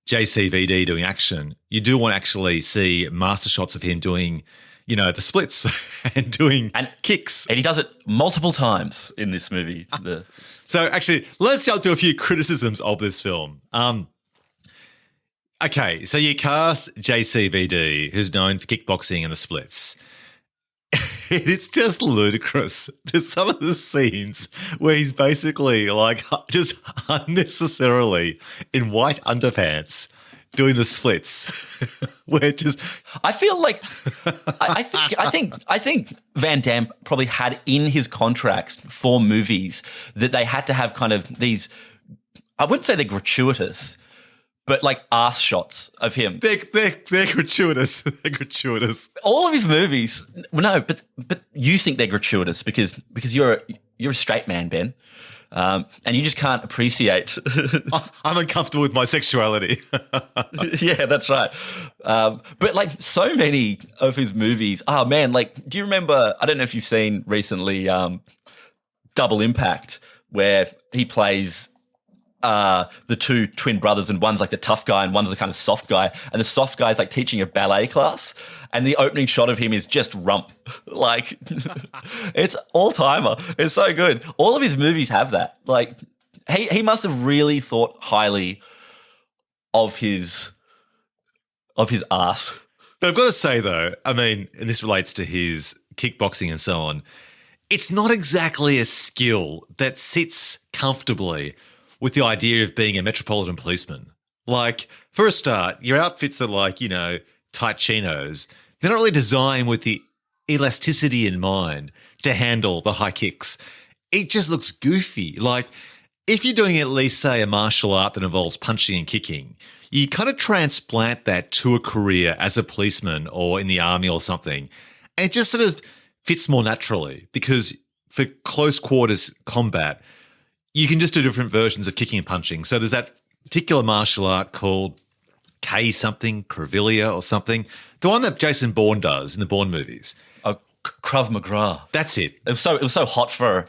JCVD doing action, you do want to actually see master shots of him doing, the splits and doing kicks. And he does it multiple times in this movie. So actually, let's jump to a few criticisms of this film. Okay, so you cast JCVD, who's known for kickboxing and the splits. It's just ludicrous. There's some of the scenes where he's basically like just unnecessarily in white underpants doing the splits. Where just I feel like I think Van Damme probably had in his contracts for movies that they had to have kind of these. I wouldn't say they're gratuitous, but like ass shots of him. They're gratuitous. They're gratuitous. All of his movies. No, but you think they're gratuitous because you're a straight man, Ben. And you just can't appreciate. I'm uncomfortable with my sexuality. Yeah, that's right. But like so many of his movies, oh man, like do you remember, I don't know if you've seen recently Double Impact, where he plays the two twin brothers, and one's like the tough guy and one's the kind of soft guy, and the soft guy's like teaching a ballet class, and the opening shot of him is just rump. Like it's all timer. It's so good. All of his movies have that. Like he must have really thought highly of his ass. But I've got to say though, I mean, and this relates to his kickboxing and so on, it's not exactly a skill that sits comfortably with the idea of being a metropolitan policeman. Like, for a start, your outfits are like, tight chinos. They're not really designed with the elasticity in mind to handle the high kicks. It just looks goofy. Like, if you're doing at least, say, a martial art that involves punching and kicking, you kind of transplant that to a career as a policeman or in the army or something. And it just sort of fits more naturally because for close quarters combat, you can just do different versions of kicking and punching. So there's that particular martial art called K something, Kravillia or something. The one that Jason Bourne does in the Bourne movies. Oh, Krav Maga. That's it. It was so hot for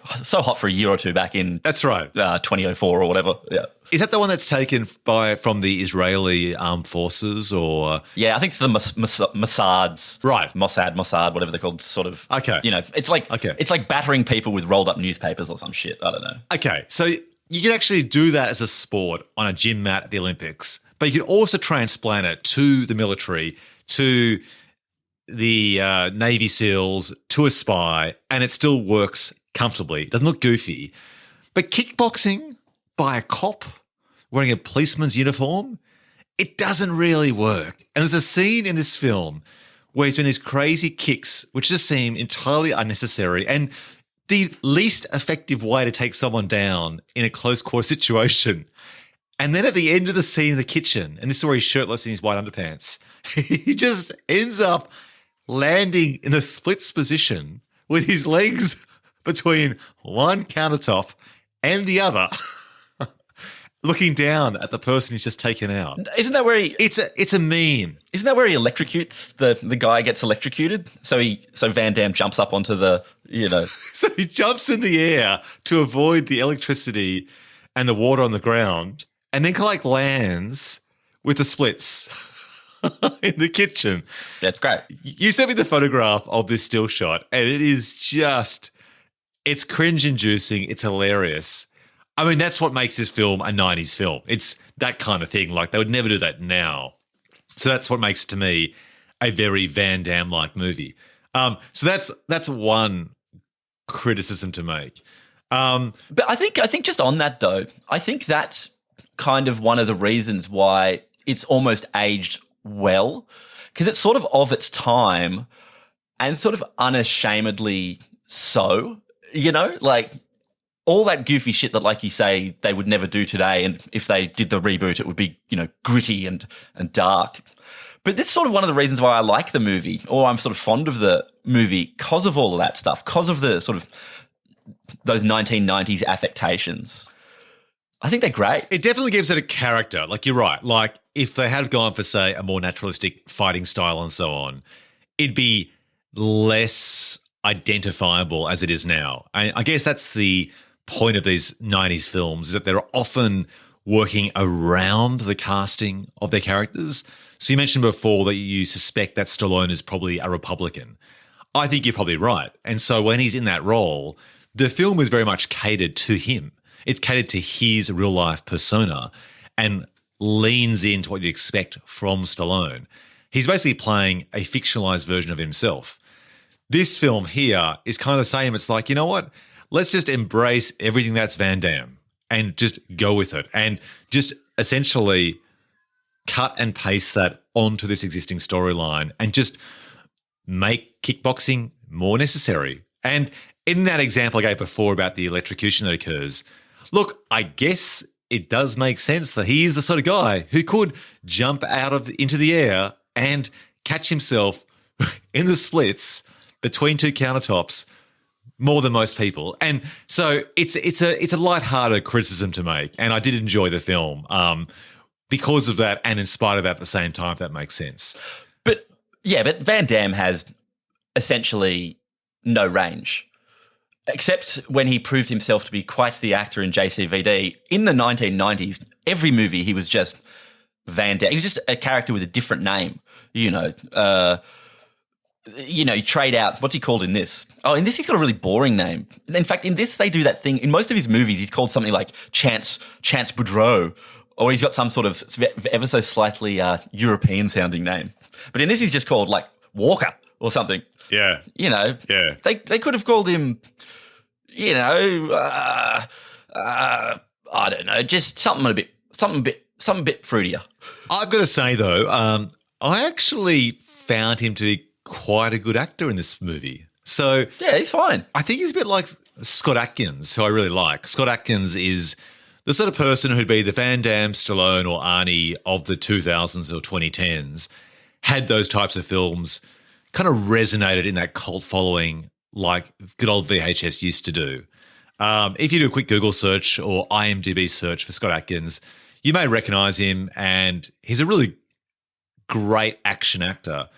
a year or two back in. That's right. 2004 or whatever. Yeah. Is that the one that's taken from the Israeli armed forces or? Yeah, I think it's the Mossad's. Right. Mossad, whatever they're called, sort of. Okay. It's like battering people with rolled up newspapers or some shit. I don't know. Okay, so you can actually do that as a sport on a gym mat at the Olympics, but you can also transplant it to the military, to the Navy SEALs, to a spy, and it still works comfortably. It doesn't look goofy. But kickboxing by a cop wearing a policeman's uniform, it doesn't really work. And there's a scene in this film where he's doing these crazy kicks, which just seem entirely unnecessary and the least effective way to take someone down in a close quarter situation. And then at the end of the scene in the kitchen, and this is where he's shirtless in his white underpants, he just ends up landing in the splits position with his legs between one countertop and the other, looking down at the person he's just taken out. Isn't that where he? It's a meme. Isn't that where he electrocutes the guy gets electrocuted? So Van Damme jumps up onto the So he jumps in the air to avoid the electricity and the water on the ground, and then kind of like lands with the splits in the kitchen. That's great. You sent me the photograph of this still shot, and it is just, it's cringe-inducing. It's hilarious. I mean, that's what makes this film a 90s film. It's that kind of thing. Like, they would never do that now. So that's what makes it, to me, a very Van Damme-like movie. So that's one criticism to make. But I think just on that, though, I think that's kind of one of the reasons why it's almost aged well, because it's sort of its time and sort of unashamedly so, like all that goofy shit that, like you say, they would never do today. And if they did the reboot, it would be, gritty and dark. But that's sort of one of the reasons why I like the movie, or I'm sort of fond of the movie, because of all of that stuff, because of the sort of those 1990s affectations. I think they're great. It definitely gives it a character. Like, you're right. Like, if they had gone for, say, a more naturalistic fighting style and so on, it'd be less identifiable as it is now. I guess that's the point of these 90s films, is that they're often working around the casting of their characters. So you mentioned before that you suspect that Stallone is probably a Republican. I think you're probably right. And so when he's in that role, the film is very much catered to him. It's catered to his real-life persona and leans into what you'd expect from Stallone. He's basically playing a fictionalized version of himself. This film here is kind of the same. It's like, you know what? Let's just embrace everything that's Van Damme and just go with it and just essentially cut and paste that onto this existing storyline and just make kickboxing more necessary. And in that example I gave before about the electrocution that occurs, look, I guess it does make sense that he is the sort of guy who could jump into the air and catch himself in the splits between two countertops more than most people. And so it's a lighthearted criticism to make, and I did enjoy the film because of that and in spite of that at the same time, if that makes sense. But Van Damme has essentially no range, except when he proved himself to be quite the actor in JCVD. In the 1990s, every movie he was just Van Damme. He was just a character with a different name, you trade out. What's he called in this? Oh, in this he's got a really boring name. In fact, in this they do that thing. In most of his movies, he's called something like Chance Boudreau, or he's got some sort of ever so slightly European-sounding name. But in this, he's just called like Walker or something. Yeah. Yeah. They could have called him, I don't know, just something a bit fruitier. I've got to say though, I actually found him to be quite a good actor in this movie. So yeah, he's fine. I think he's a bit like Scott Adkins, who I really like. Scott Adkins is the sort of person who'd be the Van Damme, Stallone, or Arnie of the 2000s or 2010s, had those types of films, kind of resonated in that cult following like good old VHS used to do. If you do a quick Google search or IMDb search for Scott Adkins, you may recognize him, and he's a really great action actor.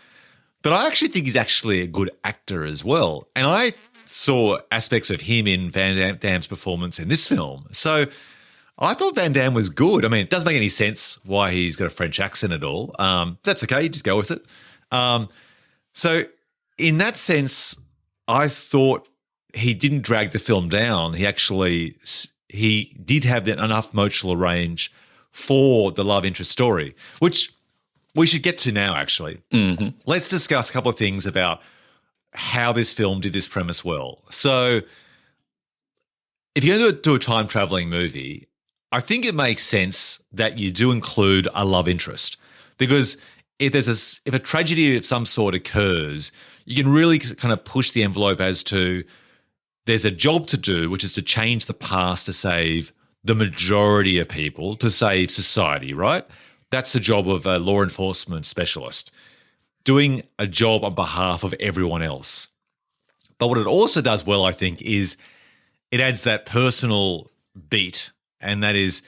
But I actually think he's actually a good actor as well. And I saw aspects of him in Van Damme's performance in this film. So I thought Van Damme was good. I mean, it doesn't make any sense why he's got a French accent at all. That's okay. You just go with it. So in that sense, I thought he didn't drag the film down. He did have enough emotional range for the love interest story, which we should get to now, actually. Mm-hmm. Let's discuss a couple of things about how this film did this premise well. So if you're going to do a time-traveling movie, I think it makes sense that you do include a love interest, because if a tragedy of some sort occurs, you can really kind of push the envelope as to there's a job to do, which is to change the past to save the majority of people, to save society, right? That's the job of a law enforcement specialist, doing a job on behalf of everyone else. But what it also does well, I think, is it adds that personal beat, and that is,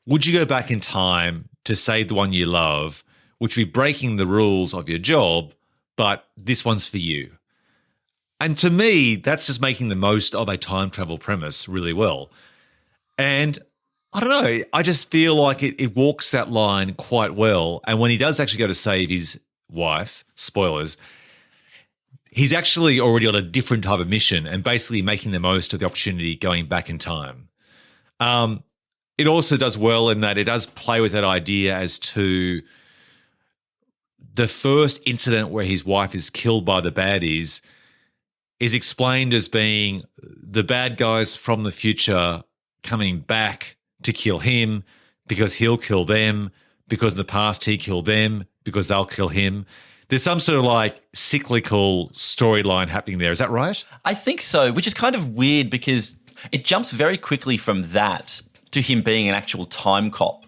would you go back in time to save the one you love, which would be breaking the rules of your job, but this one's for you? And to me, that's just making the most of a time travel premise really well. And I don't know, I just feel like it walks that line quite well. And when he does actually go to save his wife, spoilers, he's actually already on a different type of mission and basically making the most of the opportunity going back in time. It also does well in that it does play with that idea as to the first incident where his wife is killed by the baddies is explained as being the bad guys from the future coming back to kill him because he'll kill them, because in the past he killed them, because they'll kill him. There's some sort of like cyclical storyline happening there. Is that right? I think so, which is kind of weird because it jumps very quickly from that to him being an actual time cop.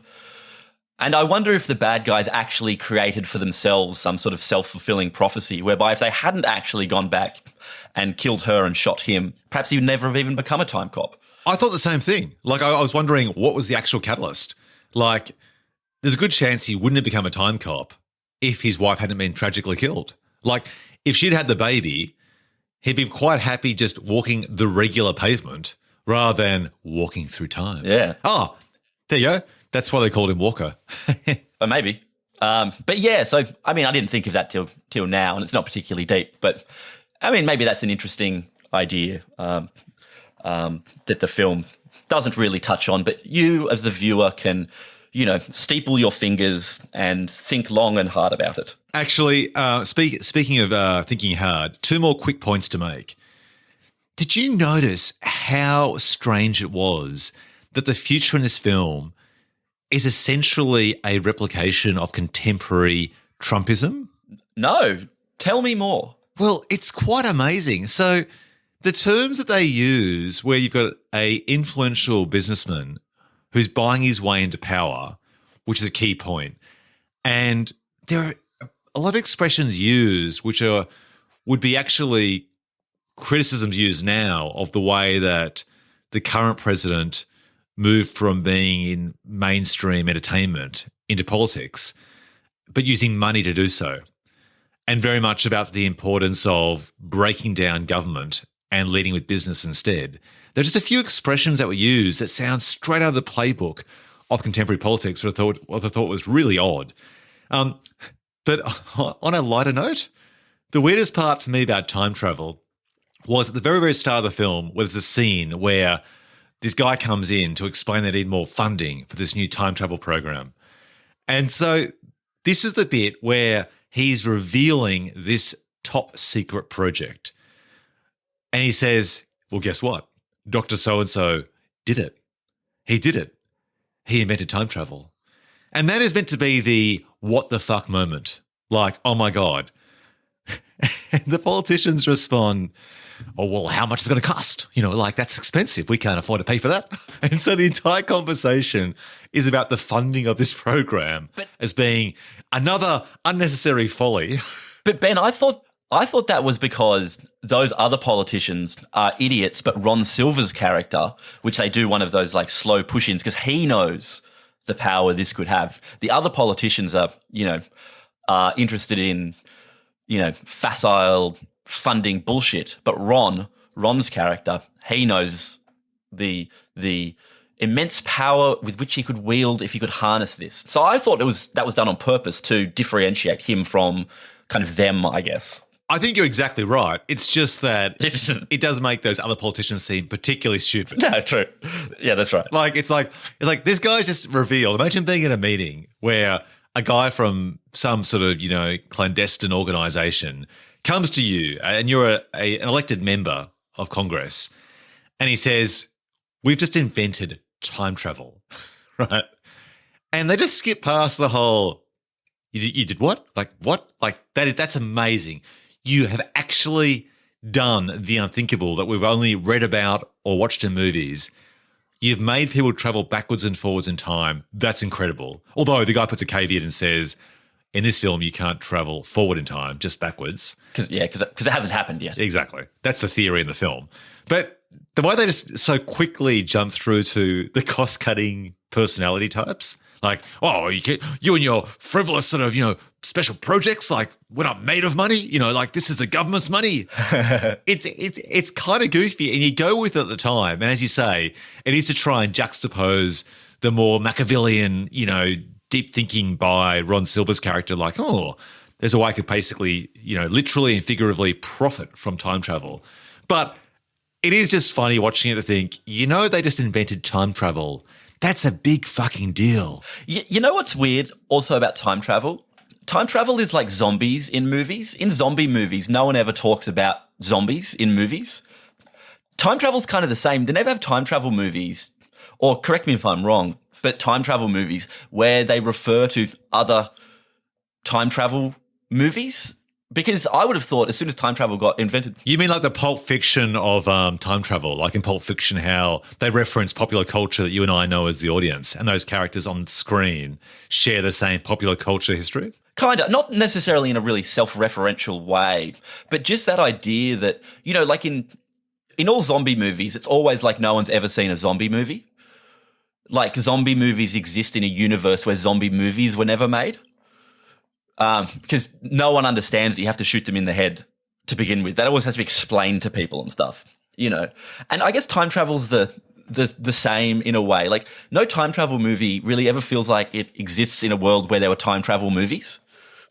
And I wonder if the bad guys actually created for themselves some sort of self-fulfilling prophecy whereby if they hadn't actually gone back and killed her and shot him, perhaps he would never have even become a time cop. I thought the same thing. Like, I was wondering what was the actual catalyst. Like, there's a good chance he wouldn't have become a time cop if his wife hadn't been tragically killed. Like, if she'd had the baby, he'd be quite happy just walking the regular pavement rather than walking through time. Yeah. Oh, there you go. That's why they called him Walker. Or maybe. But yeah, so, I mean, I didn't think of that till now, and it's not particularly deep. But, I mean, maybe that's an interesting idea that the film doesn't really touch on. But you, as the viewer, can, steeple your fingers and think long and hard about it. Actually, speaking of thinking hard, 2 more quick points to make. Did you notice how strange it was that the future in this film is essentially a replication of contemporary Trumpism? No. Tell me more. Well, it's quite amazing. So the terms that they use, where you've got a influential businessman who's buying his way into power, which is a key point, and there are a lot of expressions used which would be actually criticisms used now of the way that the current president moved from being in mainstream entertainment into politics, but using money to do so, and very much about the importance of breaking down government and leading with business instead. There are just a few expressions that were used that sound straight out of the playbook of contemporary politics, which I thought was really odd. But on a lighter note, the weirdest part for me about time travel was at the very, very start of the film where there's a scene where this guy comes in to explain they need more funding for this new time travel program. And so this is the bit where he's revealing this top secret project. And he says, well, guess what? Dr. So-and-so did it. He did it. He invented time travel. And that is meant to be the what the fuck moment. Like, oh my God. And the politicians respond, oh, well, how much is it going to cost? That's expensive. We can't afford to pay for that. And so the entire conversation is about the funding of this program as being another unnecessary folly. But Ben, I thought that was because those other politicians are idiots, but Ron Silver's character, which they do one of those like slow push-ins because he knows the power this could have. The other politicians are interested in, facile funding bullshit. But Ron's character, he knows the immense power with which he could wield if he could harness this. So I thought that was done on purpose to differentiate him from kind of them, I guess. I think you're exactly right. It's just that it does make those other politicians seem particularly stupid. No, true. Yeah, that's right. It's like this guy just revealed. Imagine being in a meeting where a guy from some sort of, clandestine organization comes to you and you're an elected member of Congress and he says, we've just invented time travel, right? And they just skip past the whole, you did what? Like what? Like that's amazing. You have actually done the unthinkable that we've only read about or watched in movies. You've made people travel backwards and forwards in time. That's incredible. Although the guy puts a caveat and says, in this film, you can't travel forward in time, just backwards. Because it hasn't happened yet. Exactly. That's the theory in the film. But the way they just so quickly jump through to the cost-cutting personality types, like, oh, you and your frivolous sort of, special projects, like we're not made of money, this is the government's money. It's kind of goofy and you go with it at the time. And as you say, it is to try and juxtapose the more Machiavellian, deep thinking by Ron Silver's character, like, oh, there's a way I could basically, literally and figuratively profit from time travel. But it is just funny watching it to think, they just invented time travel. That's a big fucking deal. You know what's weird also about time travel? Time travel is like zombies in movies. In zombie movies, no one ever talks about zombies in movies. Time travel's kind of the same. They never have time travel movies, or correct me if I'm wrong, but time travel movies where they refer to other time travel movies. Because I would have thought as soon as time travel got invented. You mean like the Pulp Fiction of time travel, like in Pulp Fiction how they reference popular culture that you and I know as the audience, and those characters on screen share the same popular culture history? Kind of. Not necessarily in a really self-referential way, but just that idea that, like in all zombie movies, it's always like no one's ever seen a zombie movie. Like zombie movies exist in a universe where zombie movies were never made. Because no one understands that you have to shoot them in the head to begin with. That always has to be explained to people and stuff, And I guess time travel's the the same in a way. Like, no time travel movie really ever feels like it exists in a world where there were time travel movies.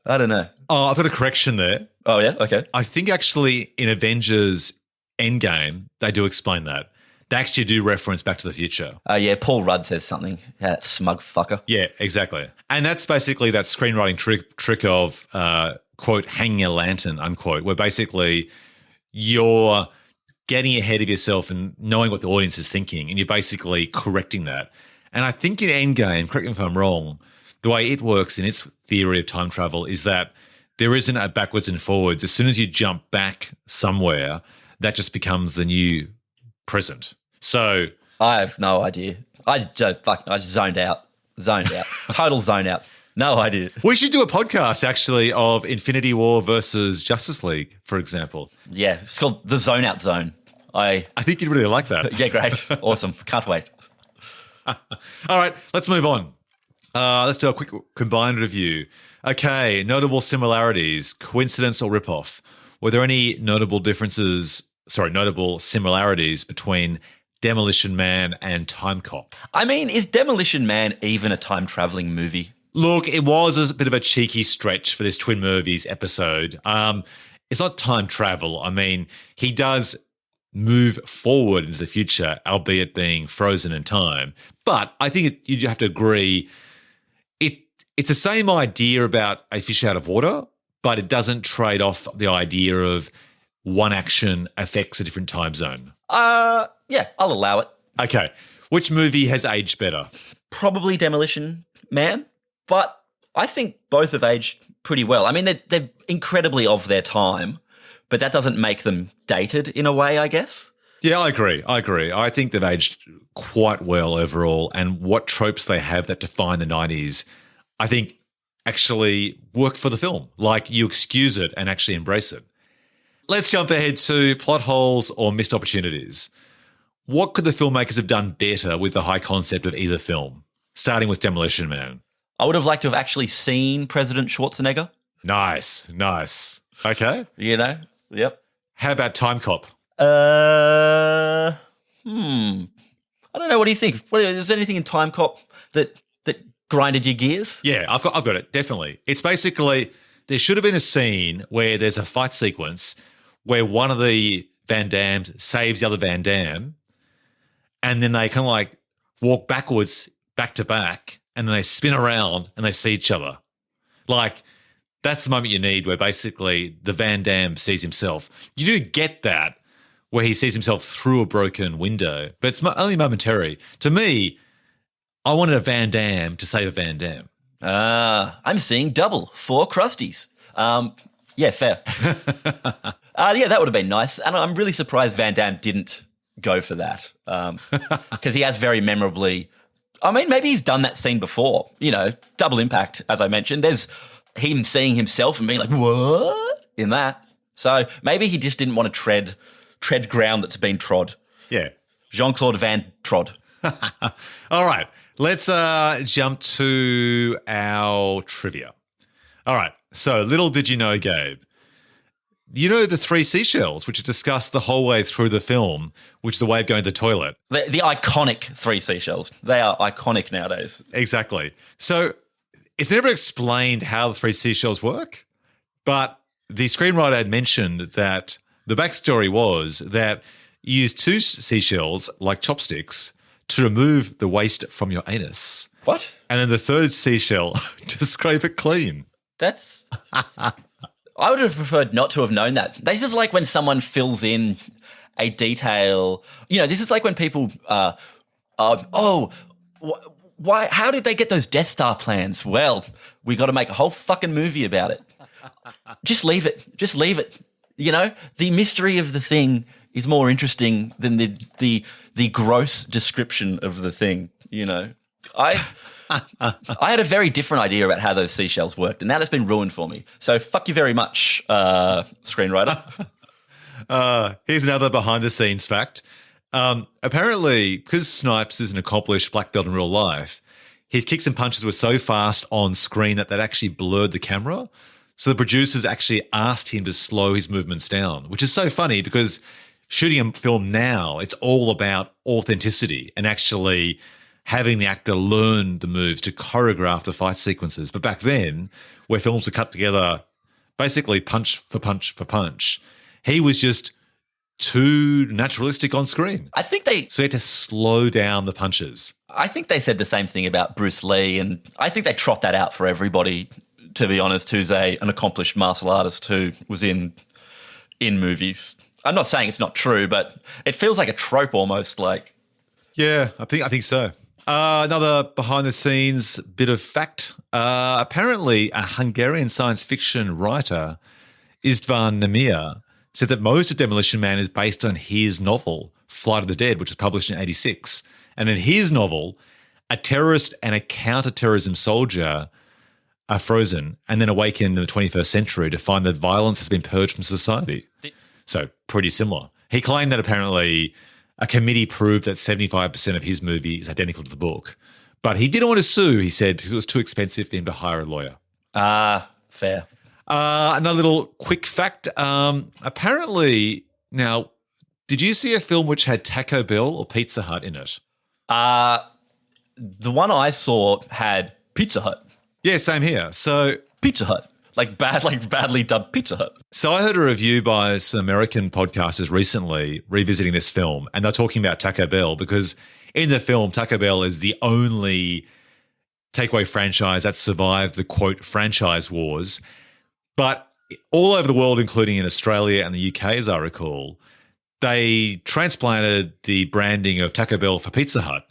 I don't know. Oh, I've got a correction there. Oh, yeah? Okay. I think actually in Avengers Endgame, they do explain that. They actually do reference Back to the Future. Yeah, Paul Rudd says something. That smug fucker. Yeah, exactly. And that's basically that screenwriting trick of, quote, hanging a lantern, unquote, where basically you're getting ahead of yourself and knowing what the audience is thinking, and you're basically correcting that. And I think in Endgame, correct me if I'm wrong, the way it works in its theory of time travel is that there isn't a backwards and forwards. As soon as you jump back somewhere, that just becomes the new present. So I have no idea. I just zoned out. Total zone out. No idea. we should do a podcast actually of Infinity War versus Justice League, for example. Yeah, it's called the Zone Out Zone. I think you'd really like that. Yeah, great. Awesome. Can't wait. All right, let's move on. Let's do a quick combined review. Okay, notable similarities, coincidence or ripoff? Were there any notable similarities between Demolition Man and Timecop? I mean, is Demolition Man even a time-traveling movie? Look, it was a bit of a cheeky stretch for this Twin Movies episode. It's not time travel. I mean, he does move forward into the future, albeit being frozen in time. But I think you have to agree, it's the same idea about a fish out of water, but it doesn't trade off the idea of one action affects a different time zone. Yeah, I'll allow it. Okay. Which movie has aged better? Probably Demolition Man, but I think both have aged pretty well. I mean, they're incredibly of their time, but that doesn't make them dated in a way, I guess. Yeah, I agree. I think they've aged quite well overall, and what tropes they have that define the 90s, I think actually work for the film. Like, you excuse it and actually embrace it. Let's jump ahead to plot holes or missed opportunities. What could the filmmakers have done better with the high concept of either film? Starting with Demolition Man. I would have liked to have actually seen President Schwarzenegger. Nice. Okay. You know? Yep. How about Timecop? I don't know. What do you think? Is there anything in Timecop that grinded your gears? Yeah, I've got it, definitely. It's basically, there should have been a scene where there's a fight sequence where one of the Van Dams saves the other Van Dam, and then they kind of like walk backwards, back to back, and then they spin around and they see each other. Like, that's the moment you need where basically the Van Dam sees himself. You do get that where he sees himself through a broken window, but it's only momentary. To me, I wanted a Van Dam to save a Van Dam. I'm seeing double, 4 Krusties. Yeah, fair. Yeah, that would have been nice. And I'm really surprised Van Damme didn't go for that because he has very memorably, I mean, maybe he's done that scene before, you know, double impact, as I mentioned. There's him seeing himself and being like, what? In that. So maybe he just didn't want to tread ground that's been trod. Yeah. Jean-Claude Van Trod. All right. Let's jump to our trivia. All right. So, little did you know, Gabe, you know the 3 seashells, which are discussed the whole way through the film, which is the way of going to the toilet. The iconic 3 seashells. They are iconic nowadays. Exactly. So, it's never explained how the 3 seashells work, but the screenwriter had mentioned that the backstory was that you use 2 seashells, like chopsticks, to remove the waste from your anus. What? And then the 3rd seashell to scrape it clean. That's... I would have preferred not to have known that. This is like when someone fills in a detail. You know, this is like when people, why? How did they get those Death Star plans? Well, we got to make a whole fucking movie about it. Just leave it. Just leave it. You know, the mystery of the thing is more interesting than the gross description of the thing. You know, I had a very different idea about how those seashells worked, and now that's been ruined for me. So fuck you very much, screenwriter. Here's another behind-the-scenes fact. Apparently, because Snipes is an accomplished black belt in real life, his kicks and punches were so fast on screen that actually blurred the camera. So the producers actually asked him to slow his movements down, which is so funny because shooting a film now, it's all about authenticity and actually having the actor learn the moves to choreograph the fight sequences. But back then, where films were cut together basically punch for punch for punch, he was just too naturalistic on screen. So he had to slow down the punches. I think they said the same thing about Bruce Lee, and I think they trot that out for everybody, to be honest, who's an accomplished martial artist who was in movies. I'm not saying it's not true, but it feels like a trope almost. Like, yeah, I think so. Another behind-the-scenes bit of fact. Apparently, a Hungarian science fiction writer, István Nemir, said that most of Demolition Man is based on his novel, Flight of the Dead, which was published in 1986. And in his novel, a terrorist and a counter-terrorism soldier are frozen and then awakened in the 21st century to find that violence has been purged from society. So pretty similar. He claimed that apparently a committee proved that 75% of his movie is identical to the book. But he didn't want to sue, he said, because it was too expensive for him to hire a lawyer. Fair. Another little quick fact. Apparently, now, did you see a film which had Taco Bell or Pizza Hut in it? The one I saw had Pizza Hut. Yeah, same here. So Pizza Hut. Like badly dubbed Pizza Hut. So I heard a review by some American podcasters recently revisiting this film, and they're talking about Taco Bell because in the film, Taco Bell is the only takeaway franchise that survived the, quote, franchise wars. But all over the world, including in Australia and the UK, as I recall, they transplanted the branding of Taco Bell for Pizza Hut,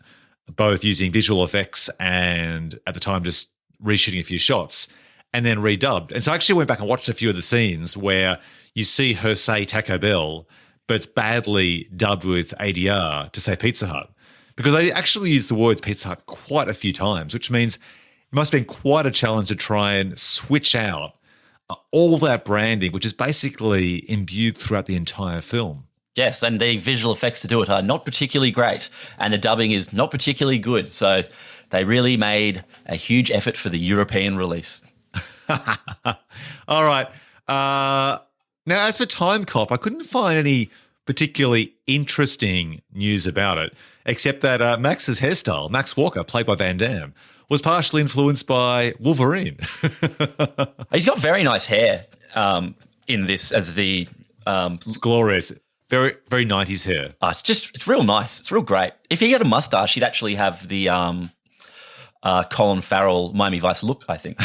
both using visual effects and at the time just reshooting a few shots, and then redubbed. And so I actually went back and watched a few of the scenes where you see her say Taco Bell, but it's badly dubbed with ADR to say Pizza Hut, because they actually use the words Pizza Hut quite a few times, which means it must have been quite a challenge to try and switch out all that branding, which is basically imbued throughout the entire film. Yes, and the visual effects to do it are not particularly great, and the dubbing is not particularly good. So they really made a huge effort for the European release. All right. Now, as for Timecop, I couldn't find any particularly interesting news about it, except that Max's hairstyle, Max Walker, played by Van Damme, was partially influenced by Wolverine. He's got very nice hair in this as the... It's glorious. Very, very 90s hair. It's real nice. It's real great. If he had a mustache, he'd actually have the Colin Farrell Miami Vice look, I think.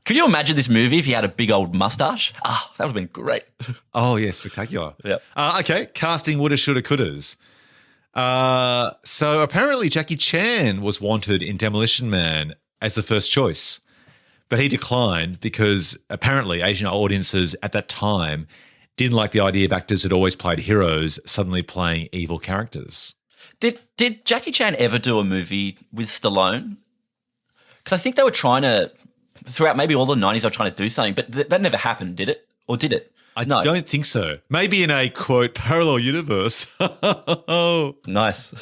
Could you imagine this movie if he had a big old mustache? That would have been great. Oh, yeah, spectacular. Yep. Okay, casting woulda, shoulda, couldas. So apparently Jackie Chan was wanted in Demolition Man as the first choice, but he declined because apparently Asian audiences at that time didn't like the idea of actors who'd always played heroes suddenly playing evil characters. Did Jackie Chan ever do a movie with Stallone? Because I think they were trying to, throughout maybe all the 90s, they were trying to do something, but that never happened, did it? Or did it? I don't think so. Maybe in a, quote, parallel universe. Nice.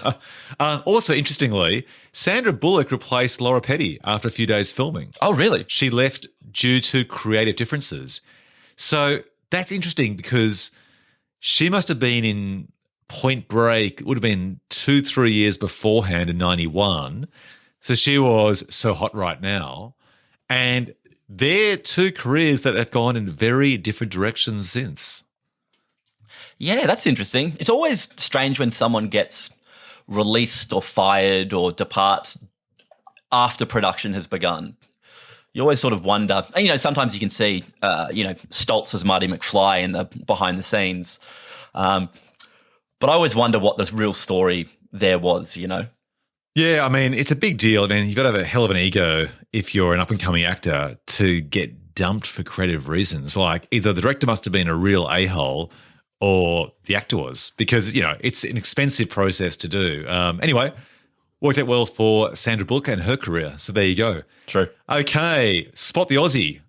Also, interestingly, Sandra Bullock replaced Laura Petty after a few days filming. Oh, really? She left due to creative differences. So that's interesting because she must have been in Point Break. It would have been 2-3 years beforehand in 91. So she was So Hot Right Now. And they're two careers that have gone in very different directions since. Yeah, that's interesting. It's always strange when someone gets released or fired or departs after production has begun. You always sort of wonder, and, sometimes you can see, Stoltz as Marty McFly in the behind the scenes. But I always wonder what the real story there was, Yeah, I mean, it's a big deal. I mean, you've got to have a hell of an ego if you're an up-and-coming actor to get dumped for creative reasons. Like either the director must have been a real a-hole or the actor was, because, it's an expensive process to do. Anyway, worked out well for Sandra Bullock and her career. So there you go. True. Okay, spot the Aussie.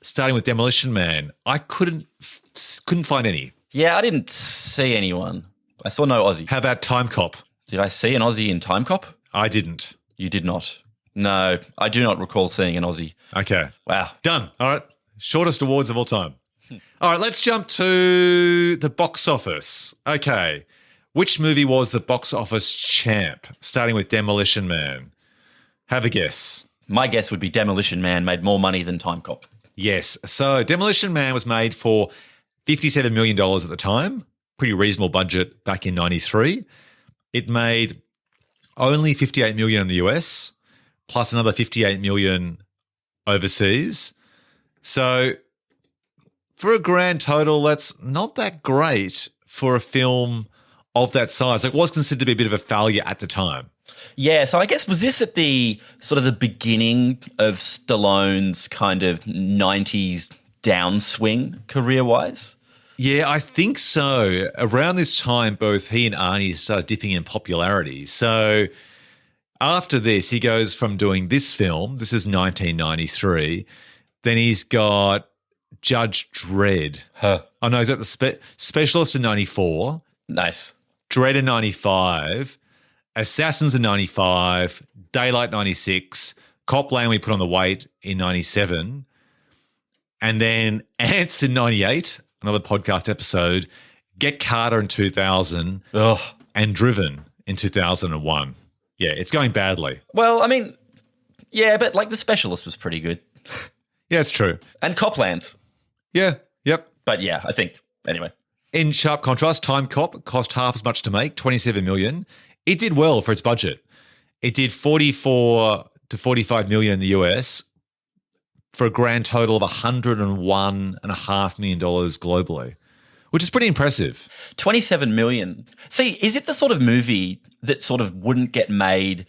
Starting with Demolition Man. I couldn't find any. Yeah, I didn't see anyone. I saw no Aussie. How about Timecop? Did I see an Aussie in Timecop? I didn't. You did not? No, I do not recall seeing an Aussie. Okay. Wow. Done. All right. Shortest awards of all time. All right, let's jump to the box office. Okay. Which movie was the box office champ? Starting with Demolition Man. Have a guess. My guess would be Demolition Man made more money than Timecop. Yes. So Demolition Man was made for $57 million at the time. Pretty reasonable budget back in 93. It made only $58 million in the US, plus another $58 million overseas. So for a grand total, that's not that great for a film of that size. It was considered to be a bit of a failure at the time. Yeah, so I guess was this at the sort of the beginning of Stallone's kind of 90s downswing career-wise? Yeah, I think so. Around this time, both he and Arnie started dipping in popularity. So after this, he goes from doing this film, this is 1993, then he's got Judge Dredd. Huh. Oh, no, he's got the Specialist in 94. Nice. Dredd in 95. Assassins in 95. Daylight 96. Copland we put on the weight in 97. And then Ants in 98, another podcast episode. Get Carter in 2000. Ugh. And Driven in 2001. Yeah, it's going badly. Well, I mean, yeah, but like The Specialist was pretty good. Yeah, it's true. And Copland. Yeah, yep. But yeah, I think, anyway. In sharp contrast, Timecop cost half as much to make, $27 million. It did well for its budget. It did $44 to $45 million in the US for a grand total of $101.5 million globally, which is pretty impressive. 27 million. See, is it the sort of movie that sort of wouldn't get made?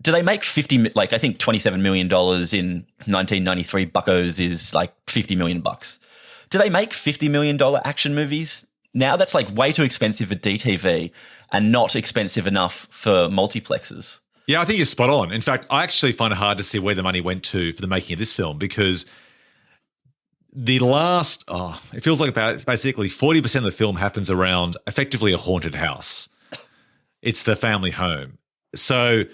Do they make like I think $27 million in 1993 buckos is like $50 million bucks. Do they make $50 million action movies now? That's like way too expensive for DTV and not expensive enough for multiplexes. Yeah, I think you're spot on. In fact, I actually find it hard to see where the money went to for the making of this film because the last, it feels like about basically 40% of the film happens around effectively a haunted house. It's the family home. So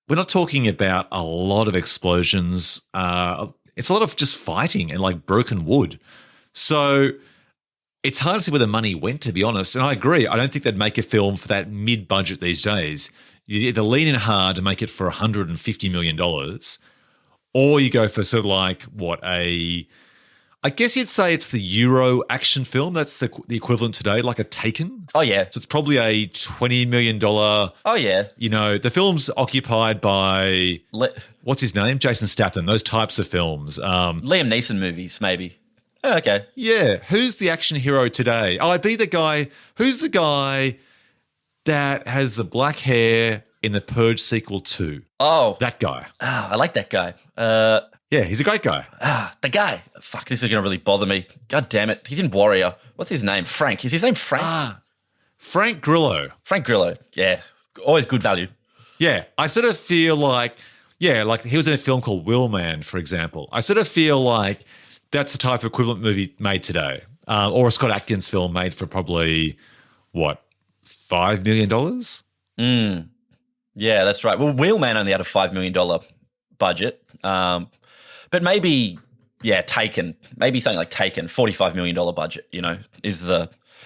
we're not talking about a lot of explosions. It's a lot of just fighting and like broken wood. So it's hard to see where the money went, to be honest. And I agree. I don't think they'd make a film for that mid-budget these days. You either lean in hard to make it for $150 million or you go for sort of like I guess you'd say it's the Euro action film. That's the equivalent today, like a Taken. Oh, yeah. So it's probably a $20 million. Oh, yeah. You know, the film's occupied by, what's his name? Jason Statham, those types of films. Liam Neeson movies, maybe. Oh, okay. Yeah. Who's the action hero today? Oh, I'd be the guy. Who's the guy that has the black hair in the Purge sequel 2? Oh. That guy. I like that guy. Yeah, he's a great guy. The guy. Fuck, this is going to really bother me. God damn it. He's in Warrior. What's his name? Frank. Is his name Frank? Frank Grillo. Frank Grillo. Yeah. Always good value. Yeah. I sort of feel like he was in a film called Wheelman, for example. I sort of feel like that's the type of equivalent movie made today. Or a Scott Adkins film made for probably, $5 million? Yeah, that's right. Well, Wheelman only had a $5 million budget. But maybe, Taken. Maybe something like Taken, $45 million budget, is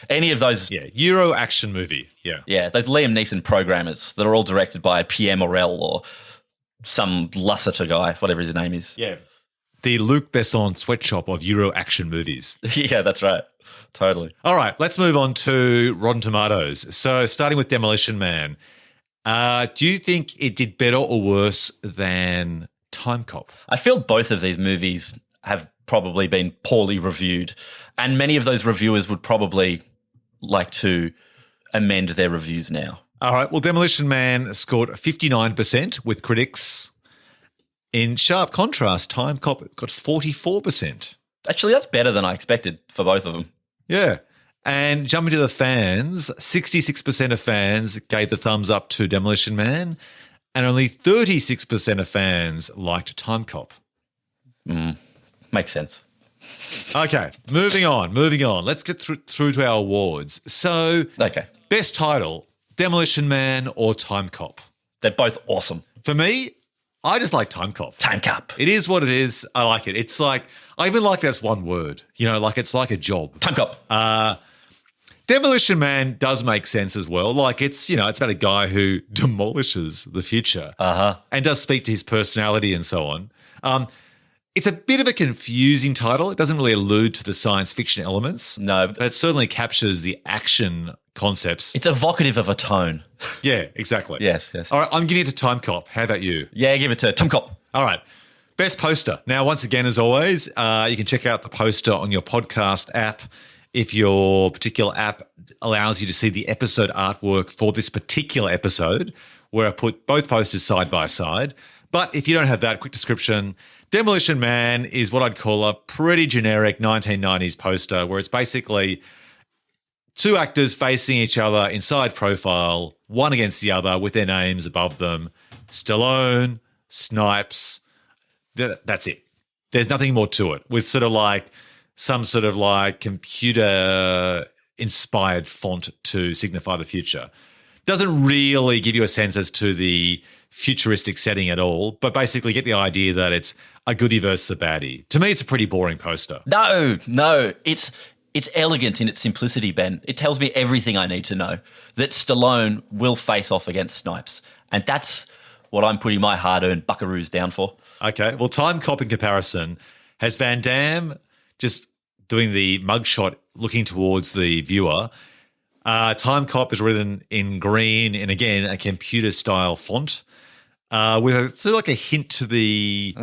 any of those. Yeah, Euro action movie, yeah. Yeah, those Liam Neeson programmers that are all directed by Pierre Morel or some Lasseter guy, whatever his name is. Yeah. The Luc Besson sweatshop of Euro action movies. Yeah, that's right. Totally. All right, let's move on to Rotten Tomatoes. So starting with Demolition Man, do you think it did better or worse than Timecop? I feel both of these movies have probably been poorly reviewed, and many of those reviewers would probably like to amend their reviews now. All right, well, Demolition Man scored 59% with critics. In sharp contrast, Timecop got 44%. Actually, that's better than I expected for both of them. Yeah. And jumping to the fans, 66% of fans gave the thumbs up to Demolition Man, and only 36% of fans liked Timecop. Makes sense. Okay, moving on. Let's get through to our awards. So, okay, best title, Demolition Man or Timecop? They're both awesome. For me, I just like Timecop. Timecop. It is what it is. I like it. It's like, I even like that's one word. Like it's like a job. Timecop. Demolition Man does make sense as well. Like it's about a guy who demolishes the future and does speak to his personality and so on. It's a bit of a confusing title. It doesn't really allude to the science fiction elements. No. But it certainly captures the action concepts. It's evocative of a tone. Yeah, exactly. Yes. All right, I'm giving it to Timecop. How about you? Yeah, give it to Timecop. All right. Best poster. Now, once again, as always, you can check out the poster on your podcast app. If your particular app allows you to see the episode artwork for this particular episode, where I put both posters side by side. But if you don't have that, quick description, Demolition Man is what I'd call a pretty generic 1990s poster where it's basically two actors facing each other in side profile, one against the other with their names above them. Stallone, Snipes, that's it. There's nothing more to it with sort of like some sort of like computer-inspired font to signify the future. Doesn't really give you a sense as to the futuristic setting at all, but basically get the idea that it's a goodie versus a baddie. To me, it's a pretty boring poster. No. It's elegant in its simplicity, Ben. It tells me everything I need to know, that Stallone will face off against Snipes. And that's what I'm putting my hard-earned buckaroos down for. Okay. Well, Timecop in comparison has Van Damme just doing the mugshot looking towards the viewer. Timecop is written in green and, again, a computer-style font with sort of like a hint to the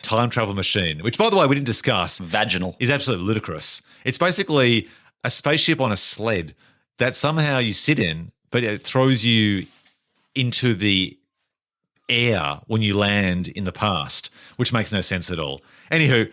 time travel machine, which, by the way, we didn't discuss. Vaginal. Is absolutely ludicrous. It's basically a spaceship on a sled that somehow you sit in, but it throws you into the air when you land in the past, which makes no sense at all. Anywho,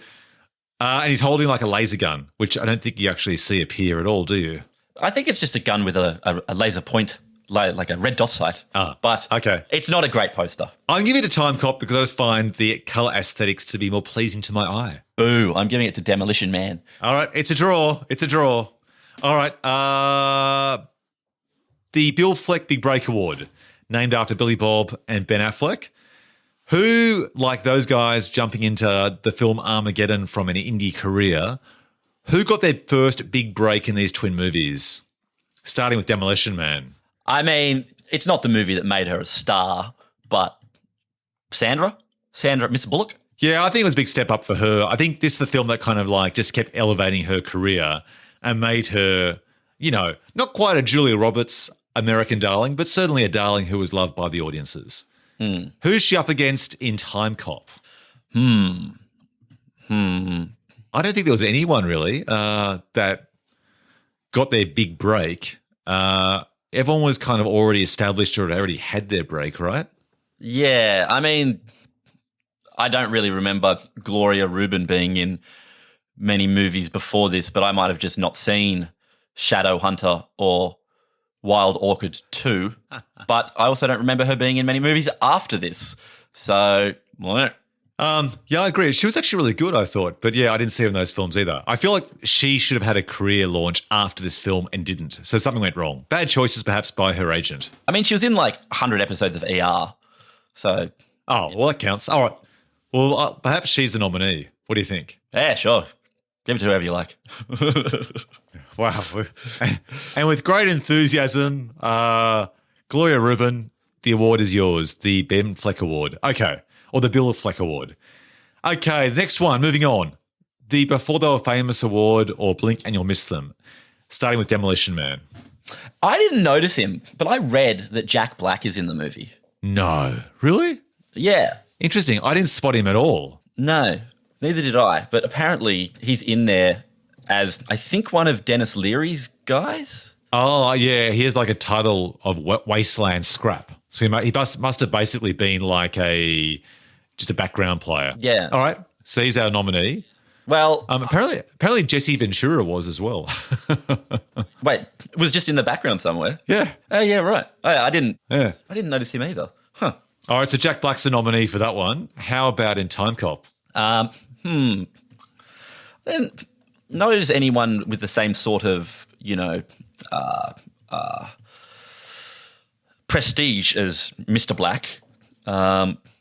and he's holding like a laser gun, which I don't think you actually see appear at all, do you? I think it's just a gun with a laser point, like a red dot sight. But okay. It's not a great poster. I'm giving it to Timecop because I just find the colour aesthetics to be more pleasing to my eye. Boo, I'm giving it to Demolition Man. All right, it's a draw. All right, the Bill Fleck Big Break Award, named after Billy Bob and Ben Affleck, who, like those guys jumping into the film Armageddon from an indie career, who got their first big break in these twin movies, starting with Demolition Man? I mean, it's not the movie that made her a star, but Sandra, Miss Bullock. Yeah, I think it was a big step up for her. I think this is the film that kind of like just kept elevating her career and made her, not quite a Julia Roberts American darling, but certainly a darling who was loved by the audiences. Who's she up against in Timecop? I don't think there was anyone really that got their big break. Everyone was kind of already established or already had their break, right? Yeah, I mean, I don't really remember Gloria Reuben being in many movies before this, but I might have just not seen Shadowhunter or Wild Orchid 2. But I also don't remember her being in many movies after this. So, well, yeah, I agree. She was actually really good, I thought. But yeah, I didn't see her in those films either. I feel like she should have had a career launch after this film and didn't. So something went wrong. Bad choices perhaps by her agent. I mean, she was in like 100 episodes of ER. So. Oh, well, that counts. All right. Well, perhaps she's the nominee. What do you think? Yeah, sure. Give it to whoever you like. Wow. And with great enthusiasm, Gloria Reuben, the award is yours, the Ben Fleck Award. Okay. Or the Bill Fleck Award. Okay, the next one, moving on. The Before They Were Famous Award, or Blink and You'll Miss Them, starting with Demolition Man. I didn't notice him, but I read that Jack Black is in the movie. No. Really? Yeah. Interesting. I didn't spot him at all. No, neither did I. But apparently he's in there as, I think, one of Dennis Leary's guys. Oh, yeah. He has like a title of Wasteland Scrap. So he must have basically been like just a background player. Yeah. All right. So he's our nominee. Well, apparently Jesse Ventura was as well. Wait, it was just in the background somewhere. Yeah. Oh, yeah, right. I didn't. Yeah. I didn't notice him either. Huh. All right. So Jack Black's the nominee for that one. How about in Timecop? I didn't notice anyone with the same sort of, prestige as Mr. Black.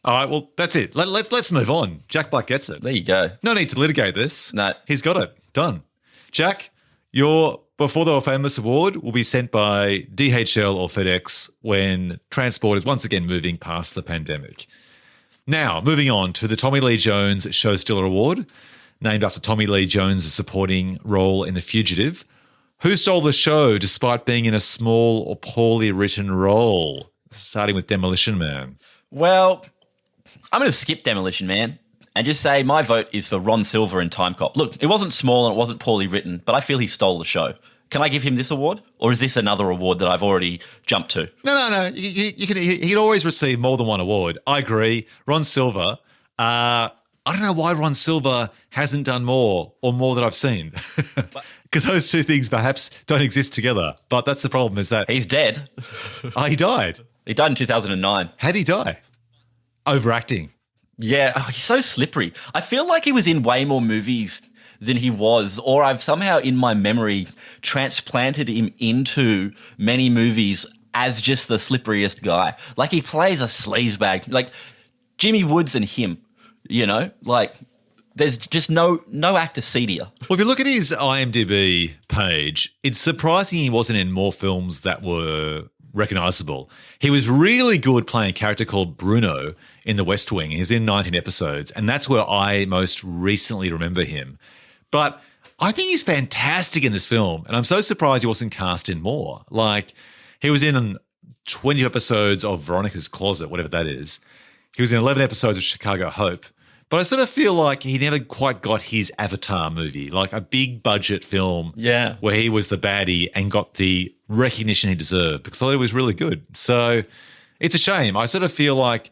All right, well, that's it. Let's move on. Jack Black gets it. There you go. No need to litigate this. No. He's got it. Done. Jack, your Before They Were Famous award will be sent by DHL or FedEx when transport is once again moving past the pandemic. Now, moving on to the Tommy Lee Jones Show Stealer Award, named after Tommy Lee Jones' supporting role in The Fugitive. Who stole the show despite being in a small or poorly written role? Starting with Demolition Man. Well, I'm going to skip Demolition Man and just say my vote is for Ron Silver in Timecop. Look, it wasn't small and it wasn't poorly written, but I feel he stole the show. Can I give him this award, or is this another award that I've already jumped to? No. You can. He'd always receive more than one award. I agree. Ron Silver. I don't know why Ron Silver hasn't done more or more that I've seen, because those two things perhaps don't exist together. But that's the problem. Is that He's dead. oh, he died. He died in 2009. How'd he die? Overacting. Yeah, he's so slippery. I feel like he was in way more movies than he was, or I've somehow in my memory transplanted him into many movies as just the slipperiest guy. Like he plays a sleazebag, like Jimmy Woods and him, you know? Like there's just no actor seedier. Well, if you look at his IMDb page, it's surprising he wasn't in more films that were recognisable. He was really good playing a character called Bruno in The West Wing. He was in 19 episodes, and that's where I most recently remember him. But I think he's fantastic in this film, and I'm so surprised he wasn't cast in more. Like, he was in 20 episodes of Veronica's Closet, whatever that is. He was in 11 episodes of Chicago Hope. But I sort of feel like he never quite got his Avatar movie, like a big budget film where he was the baddie and got the recognition he deserved, because I thought it was really good. So it's a shame. I sort of feel like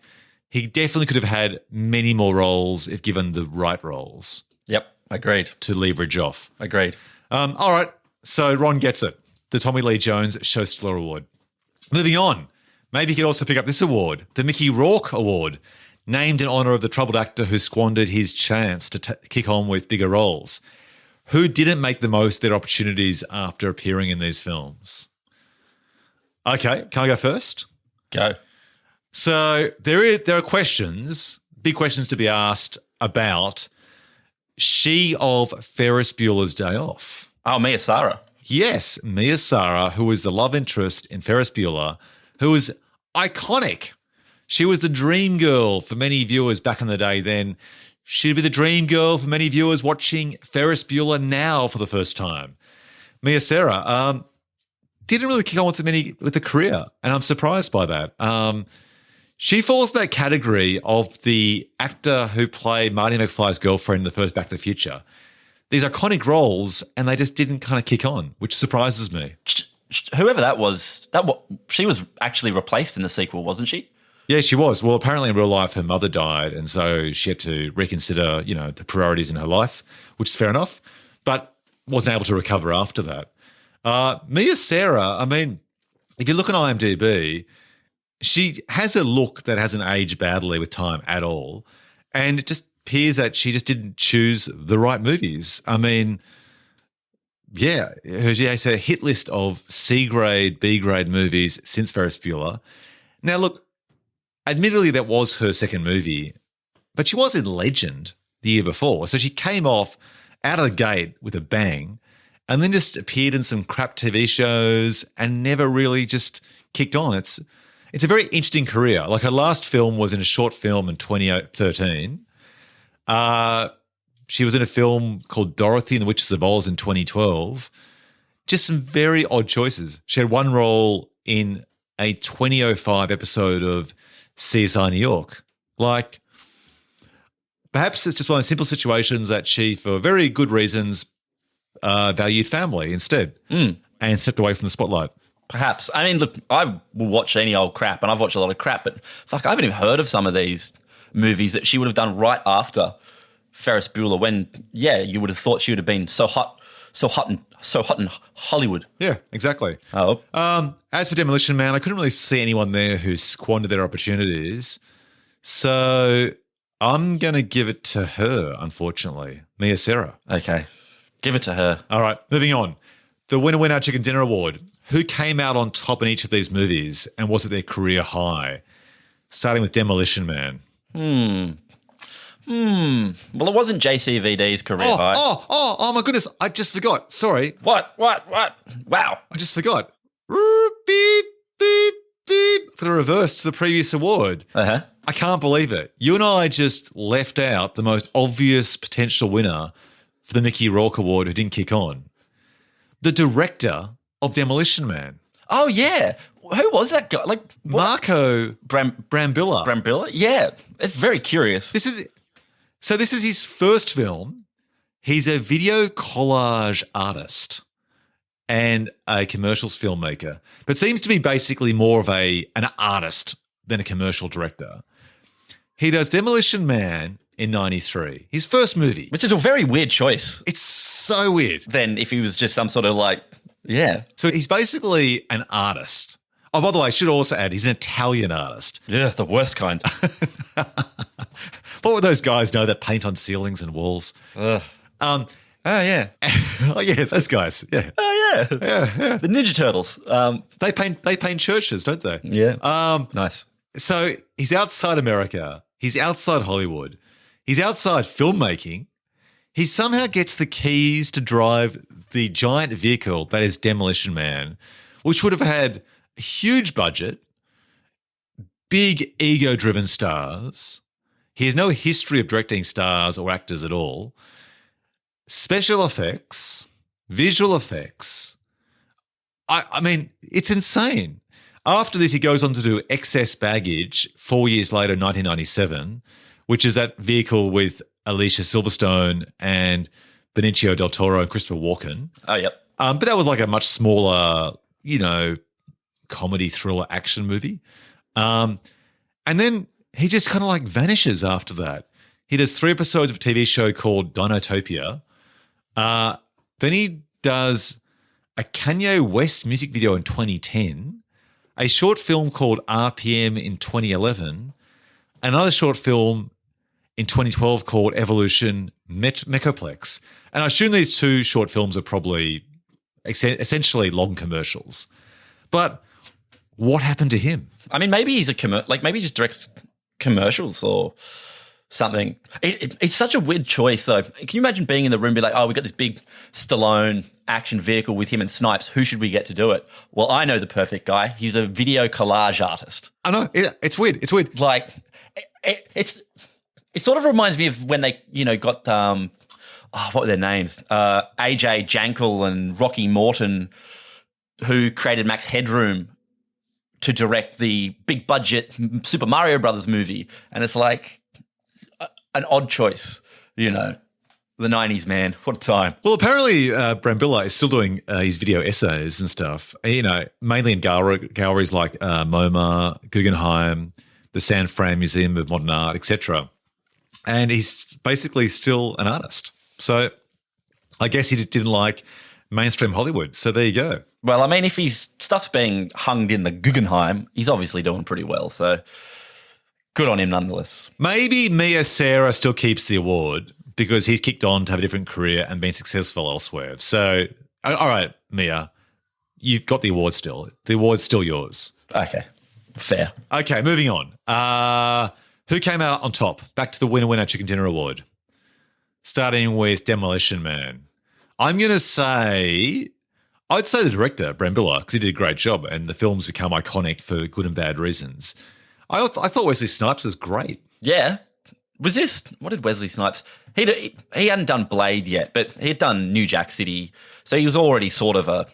he definitely could have had many more roles if given the right roles. Yep, agreed. To leverage off. Agreed. All right, so Ron gets it. The Tommy Lee Jones Show Stealer Award. Moving on, maybe he could also pick up this award, the Mickey Rourke Award, named in honour of the troubled actor who squandered his chance to kick on with bigger roles. Who didn't make the most of their opportunities after appearing in these films? Okay, can I go first? Go. So there are questions, big questions to be asked about she of Ferris Bueller's Day Off. Oh, Mia Sara. Yes, Mia Sara, who was the love interest in Ferris Bueller, who was iconic. She was the dream girl for many viewers back in the day then. She'd be the dream girl for many viewers watching Ferris Bueller now for the first time. Mia Sara didn't really kick on with the career, and I'm surprised by that. She falls in that category of the actor who played Marty McFly's girlfriend in the first Back to the Future. These iconic roles, and they just didn't kind of kick on, which surprises me. Whoever that was, she was actually replaced in the sequel, wasn't she? Yeah, she was. Well, apparently in real life, her mother died, and so she had to reconsider, the priorities in her life, which is fair enough, but wasn't able to recover after that. Mia Sara, I mean, if you look at IMDb, she has a look that hasn't aged badly with time at all, and it just appears that she just didn't choose the right movies. I mean, yeah, she has a hit list of C-grade, B-grade movies since Ferris Bueller. Now, look, admittedly, that was her second movie, but she was in Legend the year before. So she came off out of the gate with a bang and then just appeared in some crap TV shows and never really just kicked on. It's a very interesting career. Like, her last film was in a short film in 2013. She was in a film called Dorothy and the Witches of Oz in 2012. Just some very odd choices. She had one role in a 2005 episode of CSI New York. Like, perhaps it's just one of the simple situations that she, for very good reasons, valued family instead and stepped away from the spotlight. Perhaps. I mean, look, I will watch any old crap, and I've watched a lot of crap, but fuck, I haven't even heard of some of these movies that she would have done right after Ferris Bueller when, you would have thought she would have been so hot in Hollywood. Yeah, exactly. Oh. As for Demolition Man, I couldn't really see anyone there who squandered their opportunities. So I'm going to give it to her, unfortunately, Mia Sara. Okay. Give it to her. All right, moving on. The Winner Chicken Dinner Award. Who came out on top in each of these movies, and was it their career high? Starting with Demolition Man. Well, it wasn't JCVD's career high. Oh my goodness. I just forgot. Sorry. What? Wow. I just forgot. Beep, beep, beep. For the reverse to the previous award. Uh-huh. I can't believe it. You and I just left out the most obvious potential winner for the Mickey Rourke Award who didn't kick on. The director of Demolition Man. Oh, yeah. Who was that guy? Like what? Marco Brambilla. Brambilla? Yeah. It's very curious. This is his first film. He's a video collage artist and a commercials filmmaker, but seems to be basically more of an artist than a commercial director. He does Demolition Man in 93, his first movie. Which is a very weird choice. It's so weird. Than if he was just some sort of like, yeah. So he's basically an artist. Oh, by the way, I should also add, he's an Italian artist. Yeah, the worst kind. What were those guys know that paint on ceilings and walls? Oh, yeah. Oh, yeah, those guys. Yeah. Oh, yeah. Yeah. The Ninja Turtles. They paint churches, don't they? Yeah. Nice. So he's outside America. He's outside Hollywood. He's outside filmmaking. He somehow gets the keys to drive the giant vehicle that is Demolition Man, which would have had a huge budget, big ego-driven stars. He has no history of directing stars or actors at all. Special effects, visual effects. I mean, it's insane. After this, he goes on to do Excess Baggage 4 years later, 1997, which is that vehicle with Alicia Silverstone and Benicio del Toro and Christopher Walken. Oh, yep. But that was like a much smaller, comedy thriller action movie. And then he just kind of like vanishes after that. He does 3 episodes of a TV show called Dinotopia. Then he does a Kanye West music video in 2010, a short film called RPM in 2011, another short film in 2012 called Evolution Mechoplex. And I assume these 2 short films are probably essentially long commercials. But what happened to him? I mean, maybe he's maybe he just directs commercials or something. It's such a weird choice, though. Can you imagine being in the room and be like, oh, we've got this big Stallone action vehicle with him and Snipes. Who should we get to do it? Well, I know the perfect guy. He's a video collage artist. I know. It's weird. It's weird. Like, it sort of reminds me of when they, got, what were their names? AJ Jankel and Rocky Morton, who created Max Headroom to direct the big budget Super Mario Brothers movie. And it's like an odd choice, the 90s, man. What a time. Well, apparently Brambilla is still doing his video essays and stuff, mainly in galleries like MoMA, Guggenheim, the San Fran Museum of Modern Art, etc. And he's basically still an artist. So I guess he just didn't like mainstream Hollywood. So there you go. Well, I mean, if his stuff's being hung in the Guggenheim, he's obviously doing pretty well. So good on him nonetheless. Maybe Mia Sara still keeps the award because he's kicked on to have a different career and been successful elsewhere. So, all right, Mia, you've got the award still. The award's still yours. Okay, fair. Okay, moving on. Who came out on top? Back to the winner chicken dinner award. Starting with Demolition Man. I'm going to say, I'd say the director, Brambilla, because he did a great job and the film's become iconic for good and bad reasons. I thought Wesley Snipes was great. Yeah. What did Wesley Snipes, he hadn't done Blade yet, but he had done New Jack City, so he was already sort of a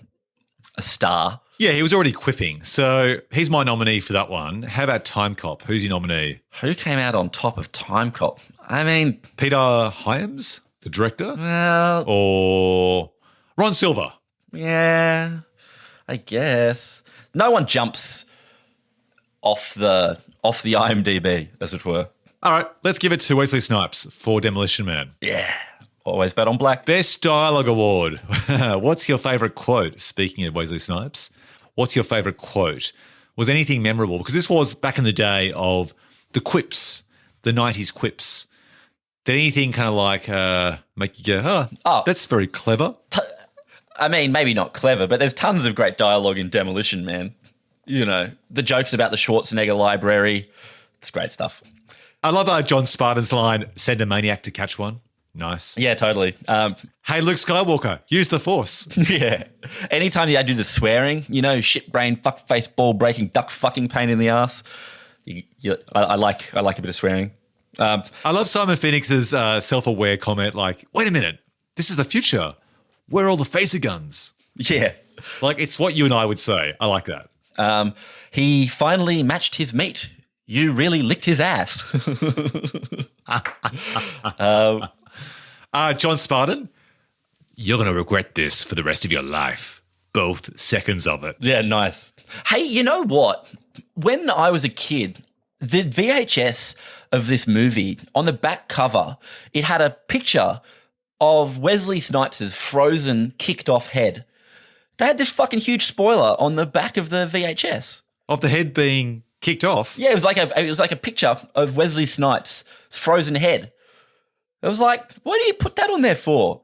star. Yeah, he was already quipping. So he's my nominee for that one. How about Timecop? Who's your nominee? Who came out on top of Timecop? I mean, Peter Hyams, the director? Well, or Ron Silver? Yeah, I guess. No one jumps off the IMDb, as it were. All right, let's give it to Wesley Snipes for Demolition Man. Yeah, always bet on black. Best Dialogue Award. What's your favourite quote? Speaking of Wesley Snipes, what's your favourite quote? Was anything memorable? Because this was back in the day of the quips, the 90s quips. Did anything kind of like make you go, oh, that's very clever? I mean, maybe not clever, but there's tons of great dialogue in Demolition Man. The jokes about the Schwarzenegger library. It's great stuff. I love John Spartan's line, send a maniac to catch one. Nice. Yeah, totally. Hey, Luke Skywalker, use the Force. Yeah. Anytime I do the swearing, shit brain, fuck face, ball breaking, duck fucking pain in the ass. I like a bit of swearing. I love Simon Phoenix's self-aware comment like, wait a minute, this is the future. Where are all the phaser guns? Yeah. Like, it's what you and I would say. I like that. He finally matched his meat. You really licked his ass. John Spartan, you're going to regret this for the rest of your life. Both seconds of it. Yeah, nice. Hey, you know what? When I was a kid, the VHS of this movie, on the back cover, it had a picture of Wesley Snipes' frozen, kicked-off head. They had this fucking huge spoiler on the back of the VHS. Of the head being kicked off? Yeah, it was like a picture of Wesley Snipes' frozen head. It was like, what do you put that on there for?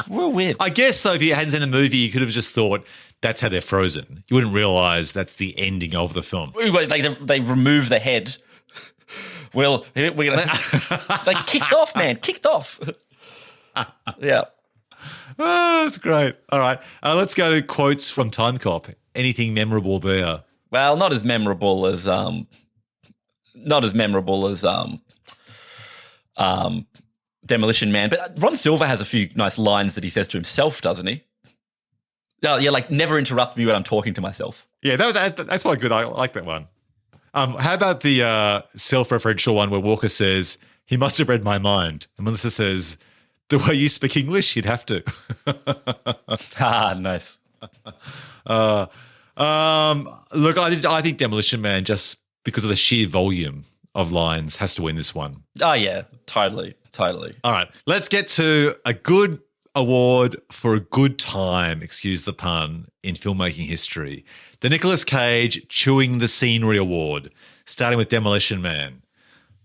Real weird. I guess, though, if you hadn't seen the movie, you could have just thought that's how they're frozen. You wouldn't realise that's the ending of the film. They remove the head. Well, we're going to... They kicked off, man. Kicked off. Yeah. Oh, that's great. All right. Let's go to quotes from Timecop. Anything memorable there? Well, not as memorable as Demolition Man, but Ron Silver has a few nice lines that he says to himself, doesn't he? Oh, yeah, like never interrupt me when I'm talking to myself. Yeah, that's quite good. I like that one. How about the self-referential one where Walker says, he must have read my mind. And Melissa says, the way you speak English, you'd have to. Nice. Look, I think Demolition Man, just because of the sheer volume of lines, has to win this one. Oh, yeah, totally. All right, let's get to a good award for a good time, excuse the pun, in filmmaking history. The Nicolas Cage Chewing the Scenery Award, starting with Demolition Man.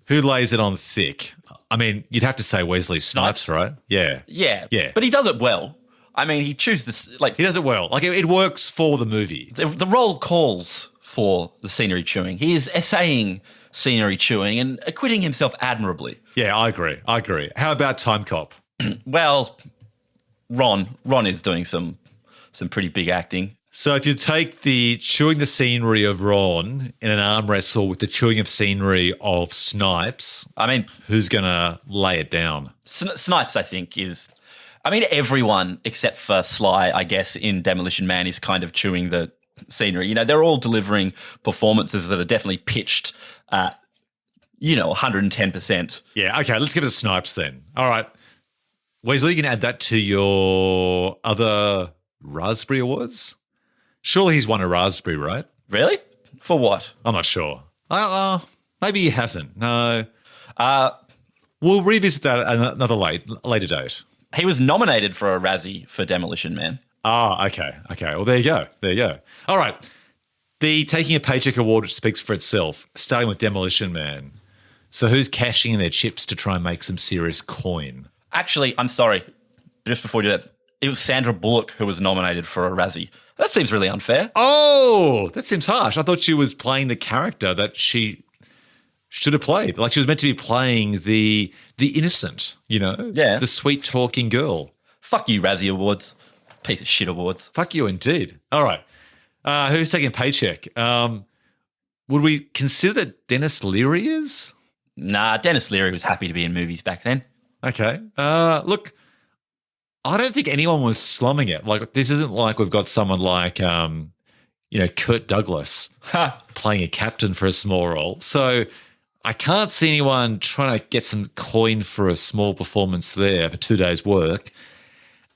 Who lays it on thick? I mean, you'd have to say Wesley Snipes, right? Yeah. Yeah. But he does it well. I mean, he chews this, he does it well. Like, it works for the movie. The role calls for the scenery chewing. He is essaying scenery chewing and acquitting himself admirably. Yeah, I agree. How about Timecop? Well, Ron is doing some pretty big acting. So if you take the chewing the scenery of Ron in an arm wrestle with the chewing of scenery of Snipes, I mean, who's going to lay it down? Snipes, I think, is... I mean, everyone except for Sly, I guess, in Demolition Man is kind of chewing the scenery. They're all delivering performances that are definitely pitched at, 110%. Yeah, okay, let's give it to Snipes then. All right. Wesley, you can add that to your other Raspberry Awards? Surely he's won a Raspberry, right? Really? For what? I'm not sure. Maybe he hasn't. No. We'll revisit that at another later date. He was nominated for a Razzie for Demolition Man. Okay. Well, there you go. All right. The Taking a Paycheck Award, which speaks for itself, starting with Demolition Man. So who's cashing in their chips to try and make some serious coin? Actually, I'm sorry. Just before you do that, it was Sandra Bullock who was nominated for a Razzie. That seems really unfair. Oh, that seems harsh. I thought she was playing the character that she should have played. Like, she was meant to be playing the innocent, Yeah. the sweet-talking girl. Fuck you, Razzie Awards. Piece of shit awards. Fuck you indeed. All right. Who's taking a paycheck? Would we consider that Dennis Leary is? Nah, Dennis Leary was happy to be in movies back then. Okay. Look, I don't think anyone was slumming it. Like, this isn't like we've got someone like, Kurt Douglas playing a captain for a small role. So I can't see anyone trying to get some coin for a small performance there for 2 days' work.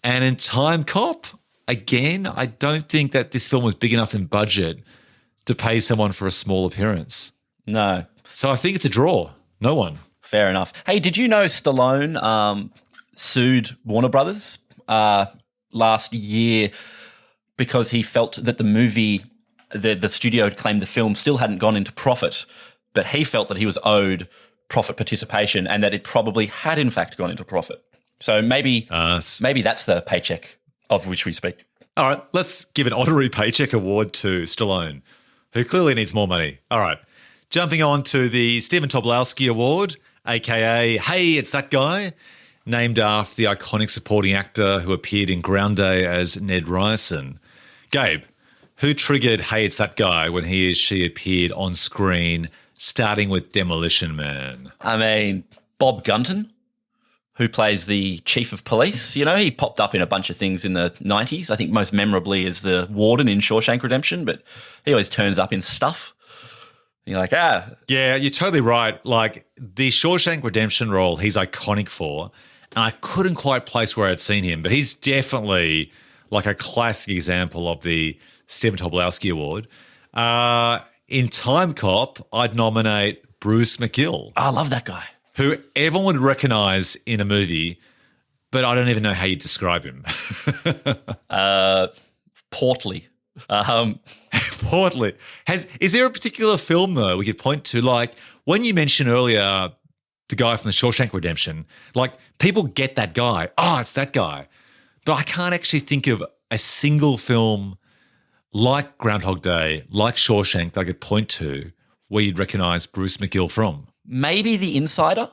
And in Timecop, again, I don't think that this film was big enough in budget to pay someone for a small appearance. No. So I think it's a draw. No one. Fair enough. Hey, did you know Stallone sued Warner Brothers last year because he felt that the movie, the studio had claimed the film still hadn't gone into profit, but he felt that he was owed profit participation and that it probably had in fact gone into profit. So maybe that's the paycheck of which we speak. All right, let's give an honorary paycheck award to Stallone, who clearly needs more money. All right, Jumping on to the Stephen Tobolowsky Award, aka Hey, It's That Guy, named after the iconic supporting actor who appeared in Ground Day as Ned Ryerson. Gabe, who triggered Hey, It's That Guy when he or she appeared on screen, starting with Demolition Man? I mean, Bob Gunton, who plays the chief of police. You know, he popped up in a bunch of things in the 90s. I think most memorably is the warden in Shawshank Redemption, but he always turns up in stuff. You're like, Yeah, you're totally right. Like, the Shawshank Redemption role he's iconic for, and I couldn't quite place where I'd seen him, but he's definitely like a classic example of the Stephen Tobolowsky Award. In Timecop, I'd nominate Bruce McGill. I love that guy. Who everyone would recognise in a movie, but I don't even know how you describe him. Portly. Portly. Is there a particular film, though, we could point to? Like, when you mentioned earlier the guy from the Shawshank Redemption, like, people get that guy. Oh, it's that guy. But I can't actually think of a single film like Groundhog Day, like Shawshank, that I could point to where you'd recognise Bruce McGill from. Maybe The Insider,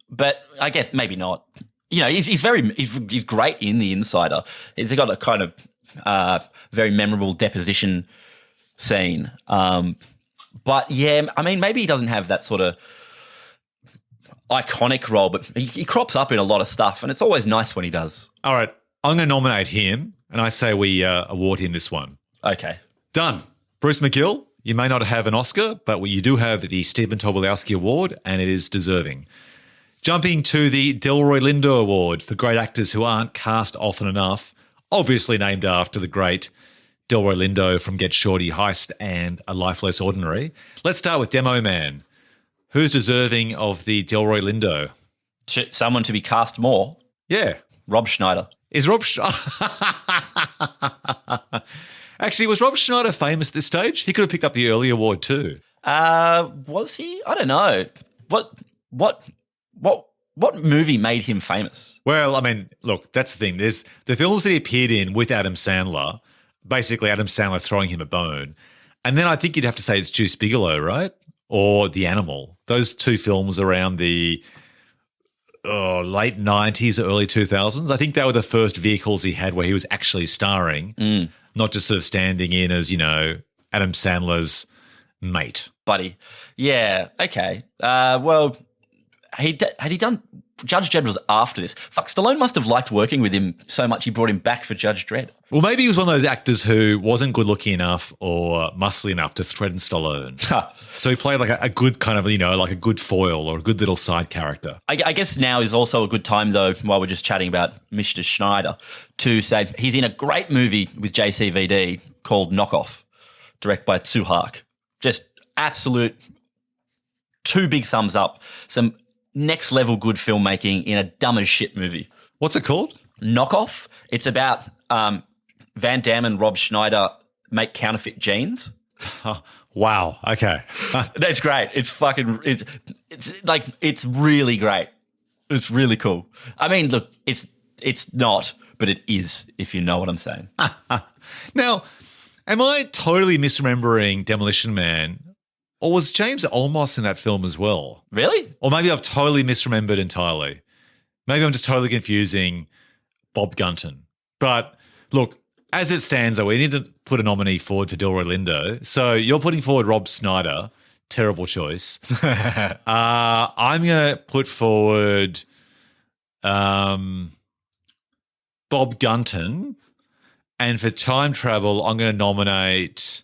but I guess maybe not. You know, he's great in The Insider. He's got a kind of very memorable deposition scene. But yeah, I mean, maybe he doesn't have that sort of iconic role, but he crops up in a lot of stuff, and it's always nice when he does. All right, I'm going to nominate him, and I say we award him this one. Okay. Done. Bruce McGill, you may not have an Oscar, but you do have the Stephen Tobolowsky Award, and it is deserving. Jumping to the Delroy Lindo Award for great actors who aren't cast often enough, obviously named after the great Delroy Lindo from Get Shorty, Heist, and A Life Less Ordinary. Let's start with Demo Man. Who's deserving of the Delroy Lindo? Someone to be cast more? Yeah. Rob Schneider. Is Rob Actually, was Rob Schneider famous at this stage? He could have picked up the early award too. Was he? I don't know. What movie made him famous? Well, I mean, look, that's the thing. There's the films that he appeared in with Adam Sandler, basically Adam Sandler throwing him a bone. And then I think you'd have to say it's Juice Bigelow, right? Or The Animal. Those two films around the late 90s, early 2000s. I think they were the first vehicles he had where he was actually starring, not just sort of standing in as, you know, Adam Sandler's mate. Buddy. Yeah, okay. Well, had he done Judge Dredd was after this. Fuck, Stallone must have liked working with him so much he brought him back for Judge Dredd. Well, maybe he was one of those actors who wasn't good looking enough or muscly enough to threaten Stallone. So he played like a good kind of, you know, like a good foil or a good little side character. I guess now is also a good time, though, while we're just chatting about Mr. Schneider, to say he's in a great movie with JCVD called Knockoff, directed by Tsu Hark. Just absolute 2 big thumbs up. Some next level good filmmaking in a dumb as shit movie. What's it called? Knockoff. It's about Van Damme and Rob Schneider make counterfeit jeans. Oh, wow. Okay. That's great. It's fucking it's really great. It's really cool. I mean, look, it's not, but it is, if you know what I'm saying. Now, am I totally misremembering Demolition Man? Or was James Olmos in that film as well? Really? Or maybe I've totally misremembered entirely. Maybe I'm just totally confusing Bob Gunton. But look, as it stands, though, we need to put a nominee forward for Delroy Lindo. So you're putting forward Rob Schneider. Terrible choice. I'm going to put forward Bob Gunton. And for time travel, I'm going to nominate...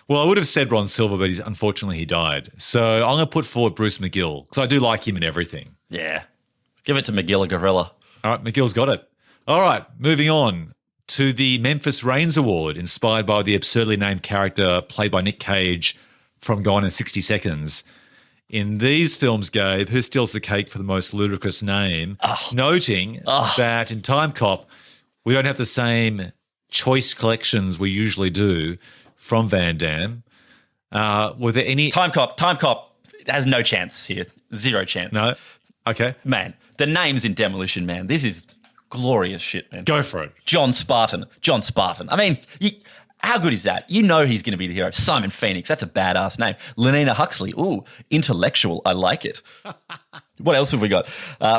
Well, I would have said Ron Silver, but unfortunately he died. So I'm going to put forward Bruce McGill because I do like him in everything. Yeah. Give it to McGill or Gorilla. All right, McGill's got it. All right, moving on to the Memphis Reigns Award, inspired by the absurdly named character played by Nick Cage from Gone in 60 Seconds. In these films, Gabe, who steals the cake for the most ludicrous name? Noting that in Timecop, we don't have the same choice collections we usually do from Van Damme. Were there any... Timecop has no chance here. Zero chance. No? Okay. Man, the names in Demolition, man. This is glorious shit, man. Go for it. John Spartan. I mean, How good is that? You know he's going to be the hero. Simon Phoenix, that's a badass name. Lenina Huxley, ooh, intellectual. I like it. What else have we got?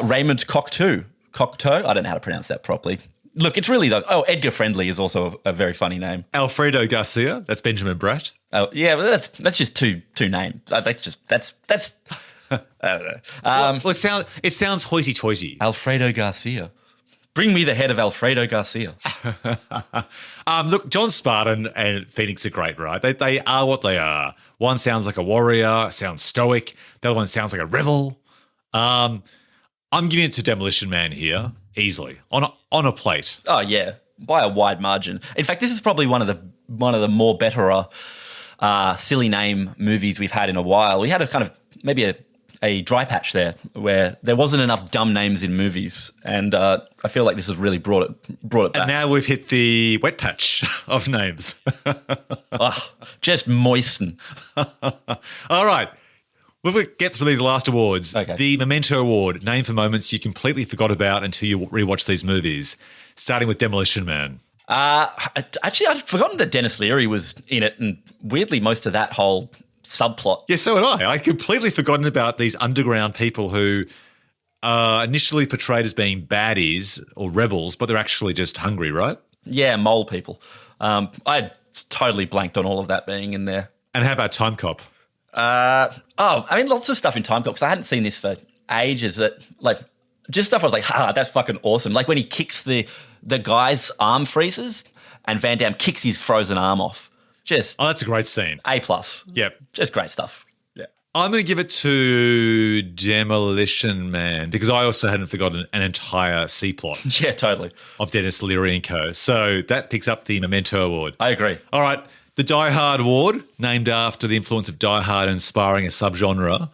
Raymond Cocteau. Cocteau? I don't know how to pronounce that properly. Look, it's really Oh, Edgar Friendly is also a very funny name. Alfredo Garcia. That's Benjamin Bratt. Oh yeah, but that's just two names. That's I don't know. Well, it sounds hoity-toity. Alfredo Garcia. Bring me the head of Alfredo Garcia. Look, John Spartan and Phoenix are great, right? They are what they are. One sounds like a warrior, sounds stoic. The other one sounds like a rebel. I'm giving it to Demolition Man here, easily, on a plate. Oh yeah, by a wide margin. In fact, this is probably one of the more better silly name movies we've had in a while. We had a kind of maybe a dry patch there where there wasn't enough dumb names in movies, and I feel like this has really brought it back. And now we've hit the wet patch of names. Just moisten. All right. We'll get through these last awards. Okay. The Memento Award, named for moments you completely forgot about until you rewatch these movies, starting with Demolition Man. Actually, I'd forgotten that Dennis Leary was in it, and weirdly, most of that whole subplot. Yeah, so had I. I'd completely forgotten about these underground people who are initially portrayed as being baddies or rebels, but they're actually just hungry, right? Yeah, mole people. I totally blanked on all of that being in there. And how about Timecop? Lots of stuff in Timecop, because I hadn't seen this for ages. Just stuff I was like, that's fucking awesome. Like when he kicks the guy's arm freezes and Van Damme kicks his frozen arm off. That's a great scene. A+. Yep. Just great stuff. Yeah. I'm going to give it to Demolition Man because I also hadn't forgotten an entire C-plot. Yeah, totally. Of Dennis Leary and co. So that picks up the Memento Award. I agree. All right. The Die Hard Award, named after the influence of Die Hard inspiring a subgenre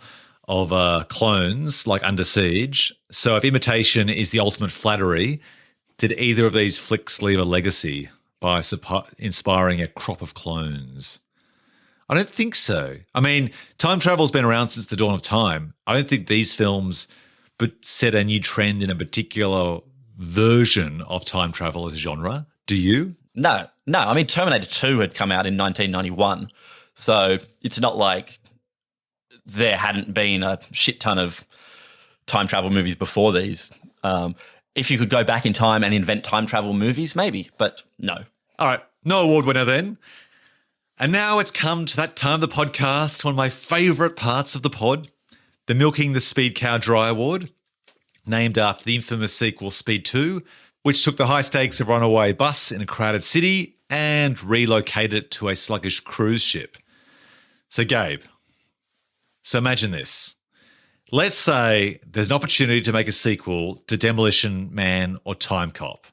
of clones like Under Siege. So if imitation is the ultimate flattery, did either of these flicks leave a legacy by inspiring a crop of clones? I don't think so. I mean, time travel's been around since the dawn of time. I don't think these films set a new trend in a particular version of time travel as a genre. Do you? No. I mean, Terminator 2 had come out in 1991, so it's not like there hadn't been a shit ton of time travel movies before these. If you could go back in time and invent time travel movies, maybe, but no. All right, no award winner then. And now it's come to that time of the podcast, one of my favourite parts of the pod, the Milking the Speed Cow Dry Award, named after the infamous sequel Speed 2, which took the high stakes of runaway bus in a crowded city and relocated it to a sluggish cruise ship. So, Gabe, imagine this. Let's say there's an opportunity to make a sequel to Demolition Man or Timecop.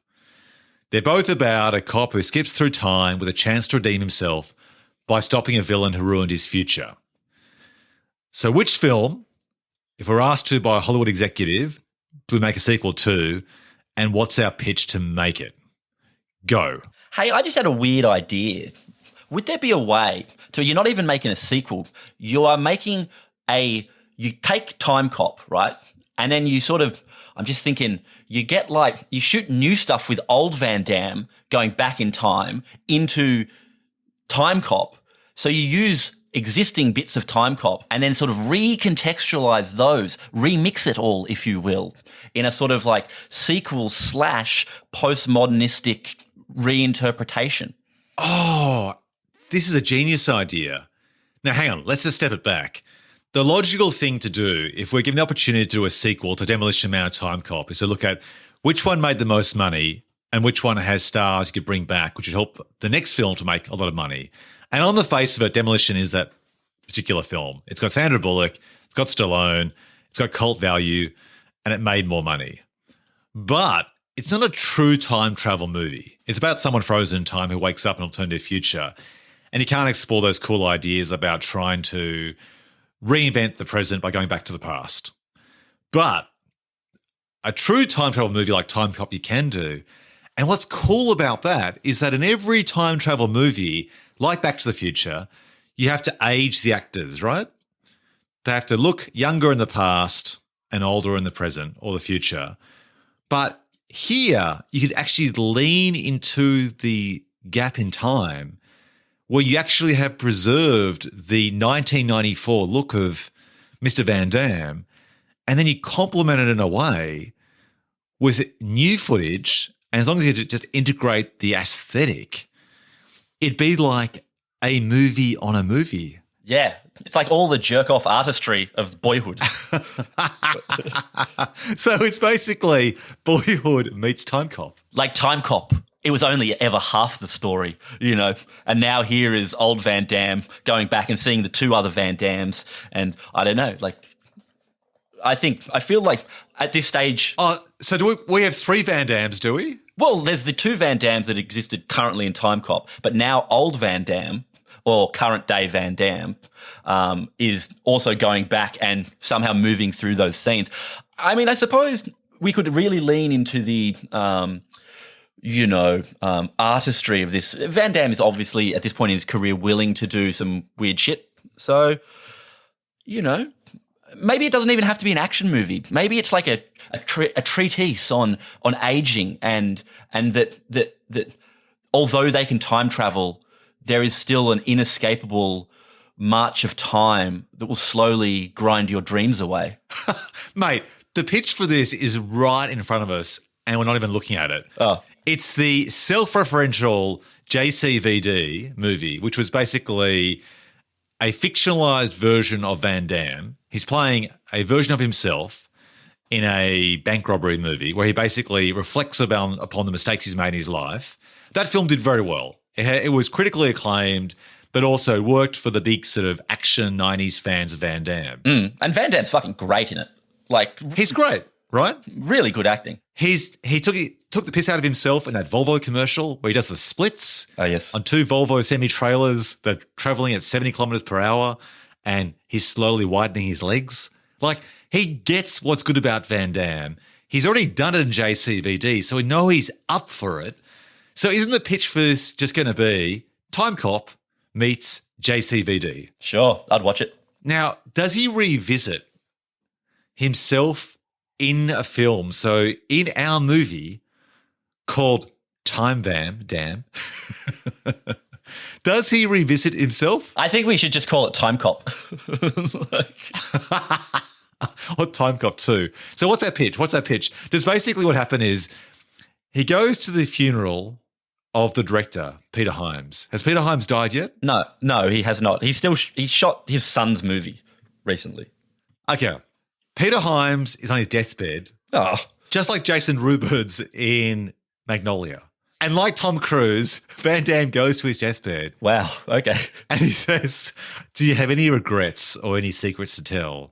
They're both about a cop who skips through time with a chance to redeem himself by stopping a villain who ruined his future. So which film, if we're asked to by a Hollywood executive, do we make a sequel to, and what's our pitch to make it? Go. Hey, I just had a weird idea. Would there be a way to, you're not even making a sequel, you are making you take Timecop, right? And then you sort of, I'm just thinking, you shoot new stuff with old Van Damme going back in time into Timecop. So you use existing bits of Timecop and then sort of recontextualize those, remix it all, if you will, in a sort of like sequel / postmodernistic reinterpretation. Oh, this is a genius idea. Now, hang on. Let's just step it back. The logical thing to do, if we're given the opportunity to do a sequel to Demolition Man or Timecop, is to look at which one made the most money and which one has stars you could bring back, which would help the next film to make a lot of money. And on the face of it, Demolition is that particular film. It's got Sandra Bullock, it's got Stallone, it's got cult value, and it made more money. But it's not a true time travel movie. It's about someone frozen in time who wakes up in an alternative future. And you can't explore those cool ideas about trying to reinvent the present by going back to the past. But a true time travel movie like Timecop you can do. And what's cool about that is that in every time travel movie, like Back to the Future, you have to age the actors, right? They have to look younger in the past and older in the present or the future. But here, you could actually lean into the gap in time where you actually have preserved the 1994 look of Mr. Van Damme, and then you complement it in a way with new footage, and as long as you just integrate the aesthetic, it'd be like a movie on a movie. Yeah. It's like all the jerk-off artistry of Boyhood. So it's basically Boyhood meets Timecop. Like Timecop. It was only ever half the story, you know, and now here is old Van Damme going back and seeing the two other Van Dammes, and I don't know, like, I feel like at this stage... So do we have three Van Dammes, do we? Well, there's the two Van Dammes that existed currently in Timecop, but now old Van Damme, or current day Van Damme, is also going back and somehow moving through those scenes. I mean, I suppose we could really lean into the... artistry of this. Van Damme is obviously at this point in his career willing to do some weird shit. So, maybe it doesn't even have to be an action movie. Maybe it's like a treatise on aging and that although they can time travel, there is still an inescapable march of time that will slowly grind your dreams away. Mate, the pitch for this is right in front of us and we're not even looking at it. Oh. It's the self-referential JCVD movie, which was basically a fictionalized version of Van Damme. He's playing a version of himself in a bank robbery movie where he basically reflects upon the mistakes he's made in his life. That film did very well. It was critically acclaimed, but also worked for the big sort of action 90s fans of Van Damme. And Van Damme's fucking great in it. Like, he's great, right? Really good acting. He took the piss out of himself in that Volvo commercial where he does the splits on two Volvo semi-trailers that are traveling at 70 kilometers per hour and he's slowly widening his legs. Like, he gets what's good about Van Damme. He's already done it in JCVD, so we know he's up for it. So isn't the pitch for this just going to be Timecop meets JCVD? Sure, I'd watch it. Now, does he revisit himself in a film? So in our movie called Time Van Damme, does he revisit himself? I think we should just call it Timecop. Or Timecop 2. So what's that pitch? Just basically what happened is he goes to the funeral of the director, Peter Hyams. Has Peter Hyams died yet? No, he has not. He shot his son's movie recently. Okay. Peter Hyams is on his deathbed. Oh. Just like Jason Rubert's in Magnolia. And like Tom Cruise, Van Damme goes to his deathbed. Wow, okay. And he says, do you have any regrets or any secrets to tell?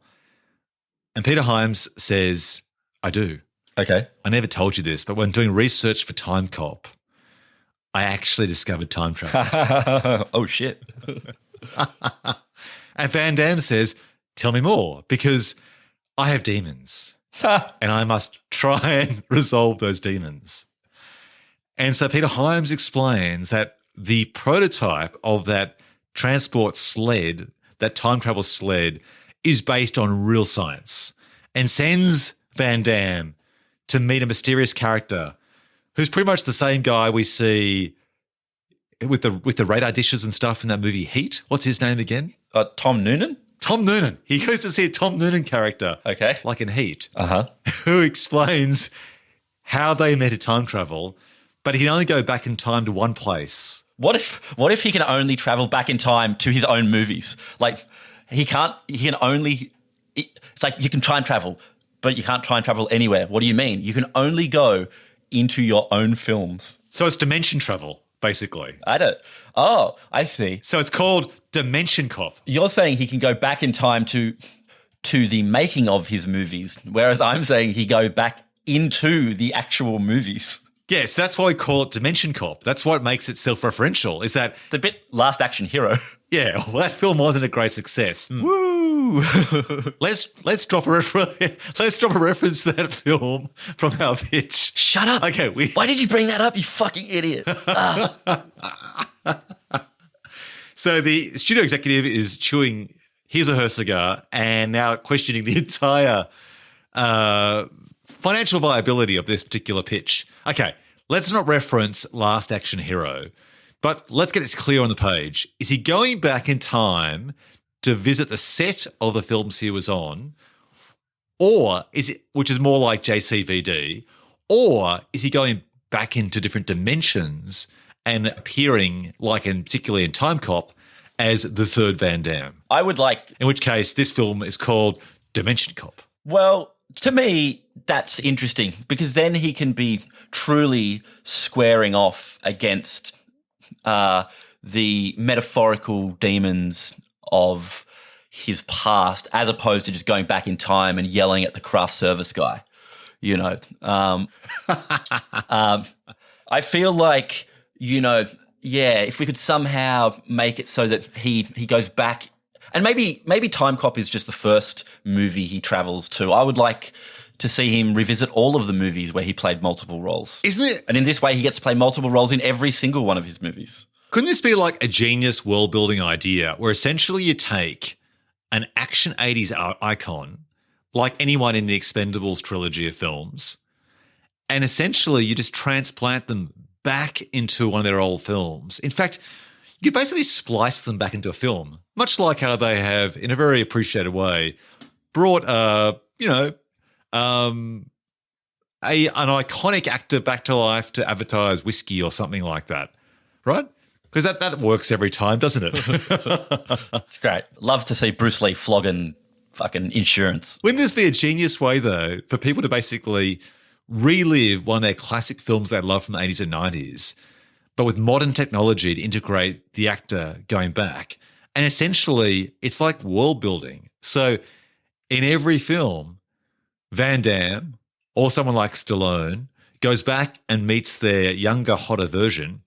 And Peter Hyams says, I do. Okay. I never told you this, but when doing research for Timecop, I actually discovered time travel. Oh, shit. And Van Damme says, tell me more, because I have demons and I must try and resolve those demons. And so Peter Hyams explains that the prototype of that transport sled, that time travel sled, is based on real science and sends Van Damme to meet a mysterious character who's pretty much the same guy we see with the radar dishes and stuff in that movie Heat. What's his name again? Tom Noonan? Tom Noonan. He goes to see a Tom Noonan character. Okay. Like in Heat. Uh-huh. Who explains how they met a time travel, but he can only go back in time to one place. What if he can only travel back in time to his own movies? Like, he can only, it's like you can time travel, but you can't time travel anywhere. What do you mean? You can only go into your own films. So it's dimension travel, basically. I see. So it's called Dimension Cop. You're saying he can go back in time to the making of his movies, whereas I'm saying he go back into the actual movies. Yes, that's why we call it Dimension Cop. That's what makes it self-referential, is that... It's a bit Last Action Hero. Yeah, well, that film wasn't a great success. Woo! Let's drop a reference to that film from our pitch. Shut up. Okay, Why did you bring that up, you fucking idiot? So the studio executive is chewing his or her cigar and now questioning the entire financial viability of this particular pitch. Okay, let's not reference Last Action Hero But let's get this clear on the page. Is he going back in time to visit the set of the films he was on, or is it, which is more like JCVD, or is he going back into different dimensions and appearing, like in particularly in Timecop, as the third Van Damme? I would like, in which case this film is called Dimension Cop. well, to me, that's interesting because then he can be truly squaring off against the metaphorical demons of his past, as opposed to just going back in time and yelling at the craft service guy. You know, I feel like, you know, yeah, if we could somehow make it so that he goes back, and maybe Timecop is just the first movie he travels to. I would like to see him revisit all of the movies where he played multiple roles. Isn't it? And in this way, he gets to play multiple roles in every single one of his movies. Couldn't this be like a genius world-building idea where essentially you take an action 80s icon, like anyone in the Expendables trilogy of films, and essentially you just transplant them back into one of their old films? In fact, you basically splice them back into a film, much like how they have, in a very appreciated way, brought, an iconic actor back to life to advertise whiskey or something like that, right? Because that works every time, doesn't it? It's great. Love to see Bruce Lee flogging fucking insurance. Wouldn't this be a genius way, though, for people to basically relive one of their classic films they love from the 80s and 90s, but with modern technology to integrate the actor going back? And essentially, it's like world building. So in every film, Van Damme or someone like Stallone goes back and meets their younger, hotter version,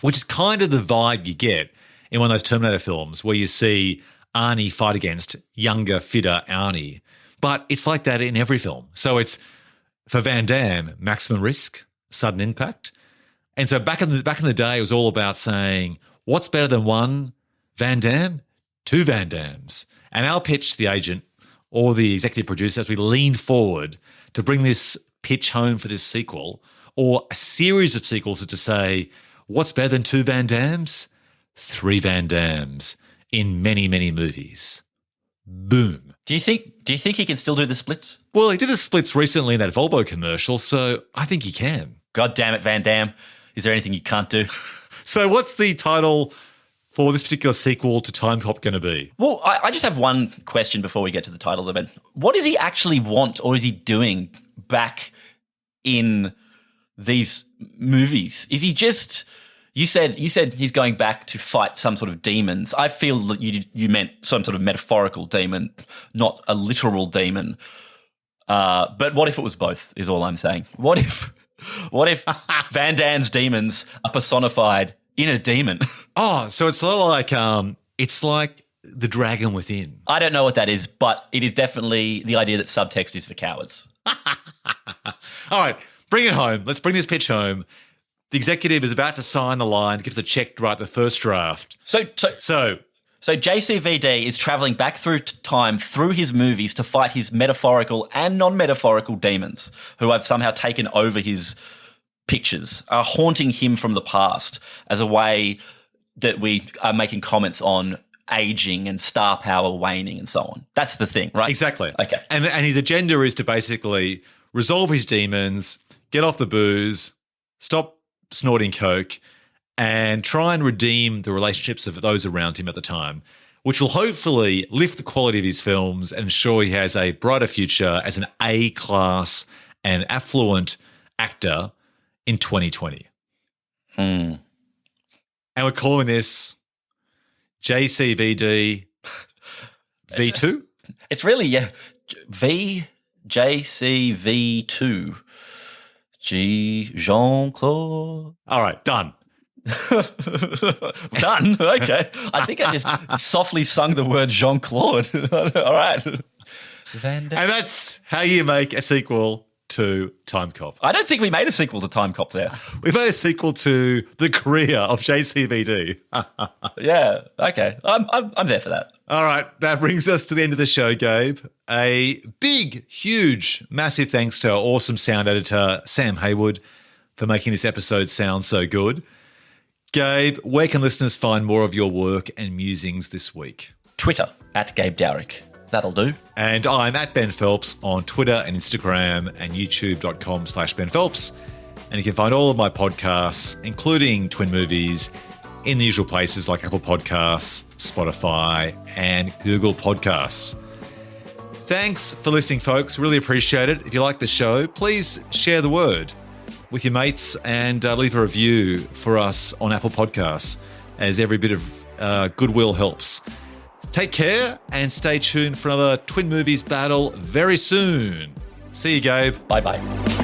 which is kind of the vibe you get in one of those Terminator films where you see Arnie fight against younger, fitter Arnie. But it's like that in every film. So it's, for Van Damme, maximum risk, sudden impact. And so back in the day, it was all about saying, what's better than one Van Damme? Two Van Dammes. And our pitch to the agent or the executive producer, as we lean forward to bring this pitch home for this sequel or a series of sequels, is to say, what's better than two Van Dammes? Three Van Dammes in many, many movies. Boom. Do you think he can still do the splits? Well, he did the splits recently in that Volvo commercial, so I think he can. God damn it, Van Damme. Is there anything you can't do? So what's the title for this particular sequel to Timecop going to be? Well, I just have one question before we get to the title of it. What does he actually want, or is he doing back in these movies? Is he just... You said he's going back to fight some sort of demons. I feel that you meant some sort of metaphorical demon, not a literal demon. But what if it was both, is all I'm saying. What if Van Damme's demons are personified in a demon? Oh, so it's sort of like the dragon within. I don't know what that is, but it is definitely the idea that subtext is for cowards. All right, bring it home. Let's bring this pitch home. The executive is about to sign the line, gives a check to write the first draft. So JCVD is traveling back through time through his movies to fight his metaphorical and non-metaphorical demons who have somehow taken over his pictures, are haunting him from the past as a way that we are making comments on aging and star power waning and so on. That's the thing, right? Exactly. Okay. And his agenda is to basically resolve his demons, get off the booze, stop snorting coke, and try and redeem the relationships of those around him at the time, which will hopefully lift the quality of his films and ensure he has a brighter future as an A-class and affluent actor in 2020. And we're calling this JCVD V2? It's really, yeah, JCV2. Jean-Claude. All right, done. Done? Okay. I think I just softly sung the word Jean-Claude. All right. And that's how you make a sequel to Timecop. I don't think we made a sequel to Timecop there. We made a sequel to the career of JCVD. Yeah, okay. I'm there for that. All right, that brings us to the end of the show, Gabe. A big, huge, massive thanks to our awesome sound editor, Sam Haywood, for making this episode sound so good. Gabe, where can listeners find more of your work and musings this week? Twitter, @Gabe Dowrick. That'll do. And I'm at Ben Phelps on Twitter and Instagram and youtube.com/Ben Phelps. And you can find all of my podcasts, including Twin Movies, in the usual places like Apple Podcasts, Spotify, and Google Podcasts. Thanks for listening, folks. Really appreciate it. If you like the show, please share the word with your mates and leave a review for us on Apple Podcasts, as every bit of goodwill helps. Take care and stay tuned for another Twin Movies battle very soon. See you, Gabe. Bye-bye.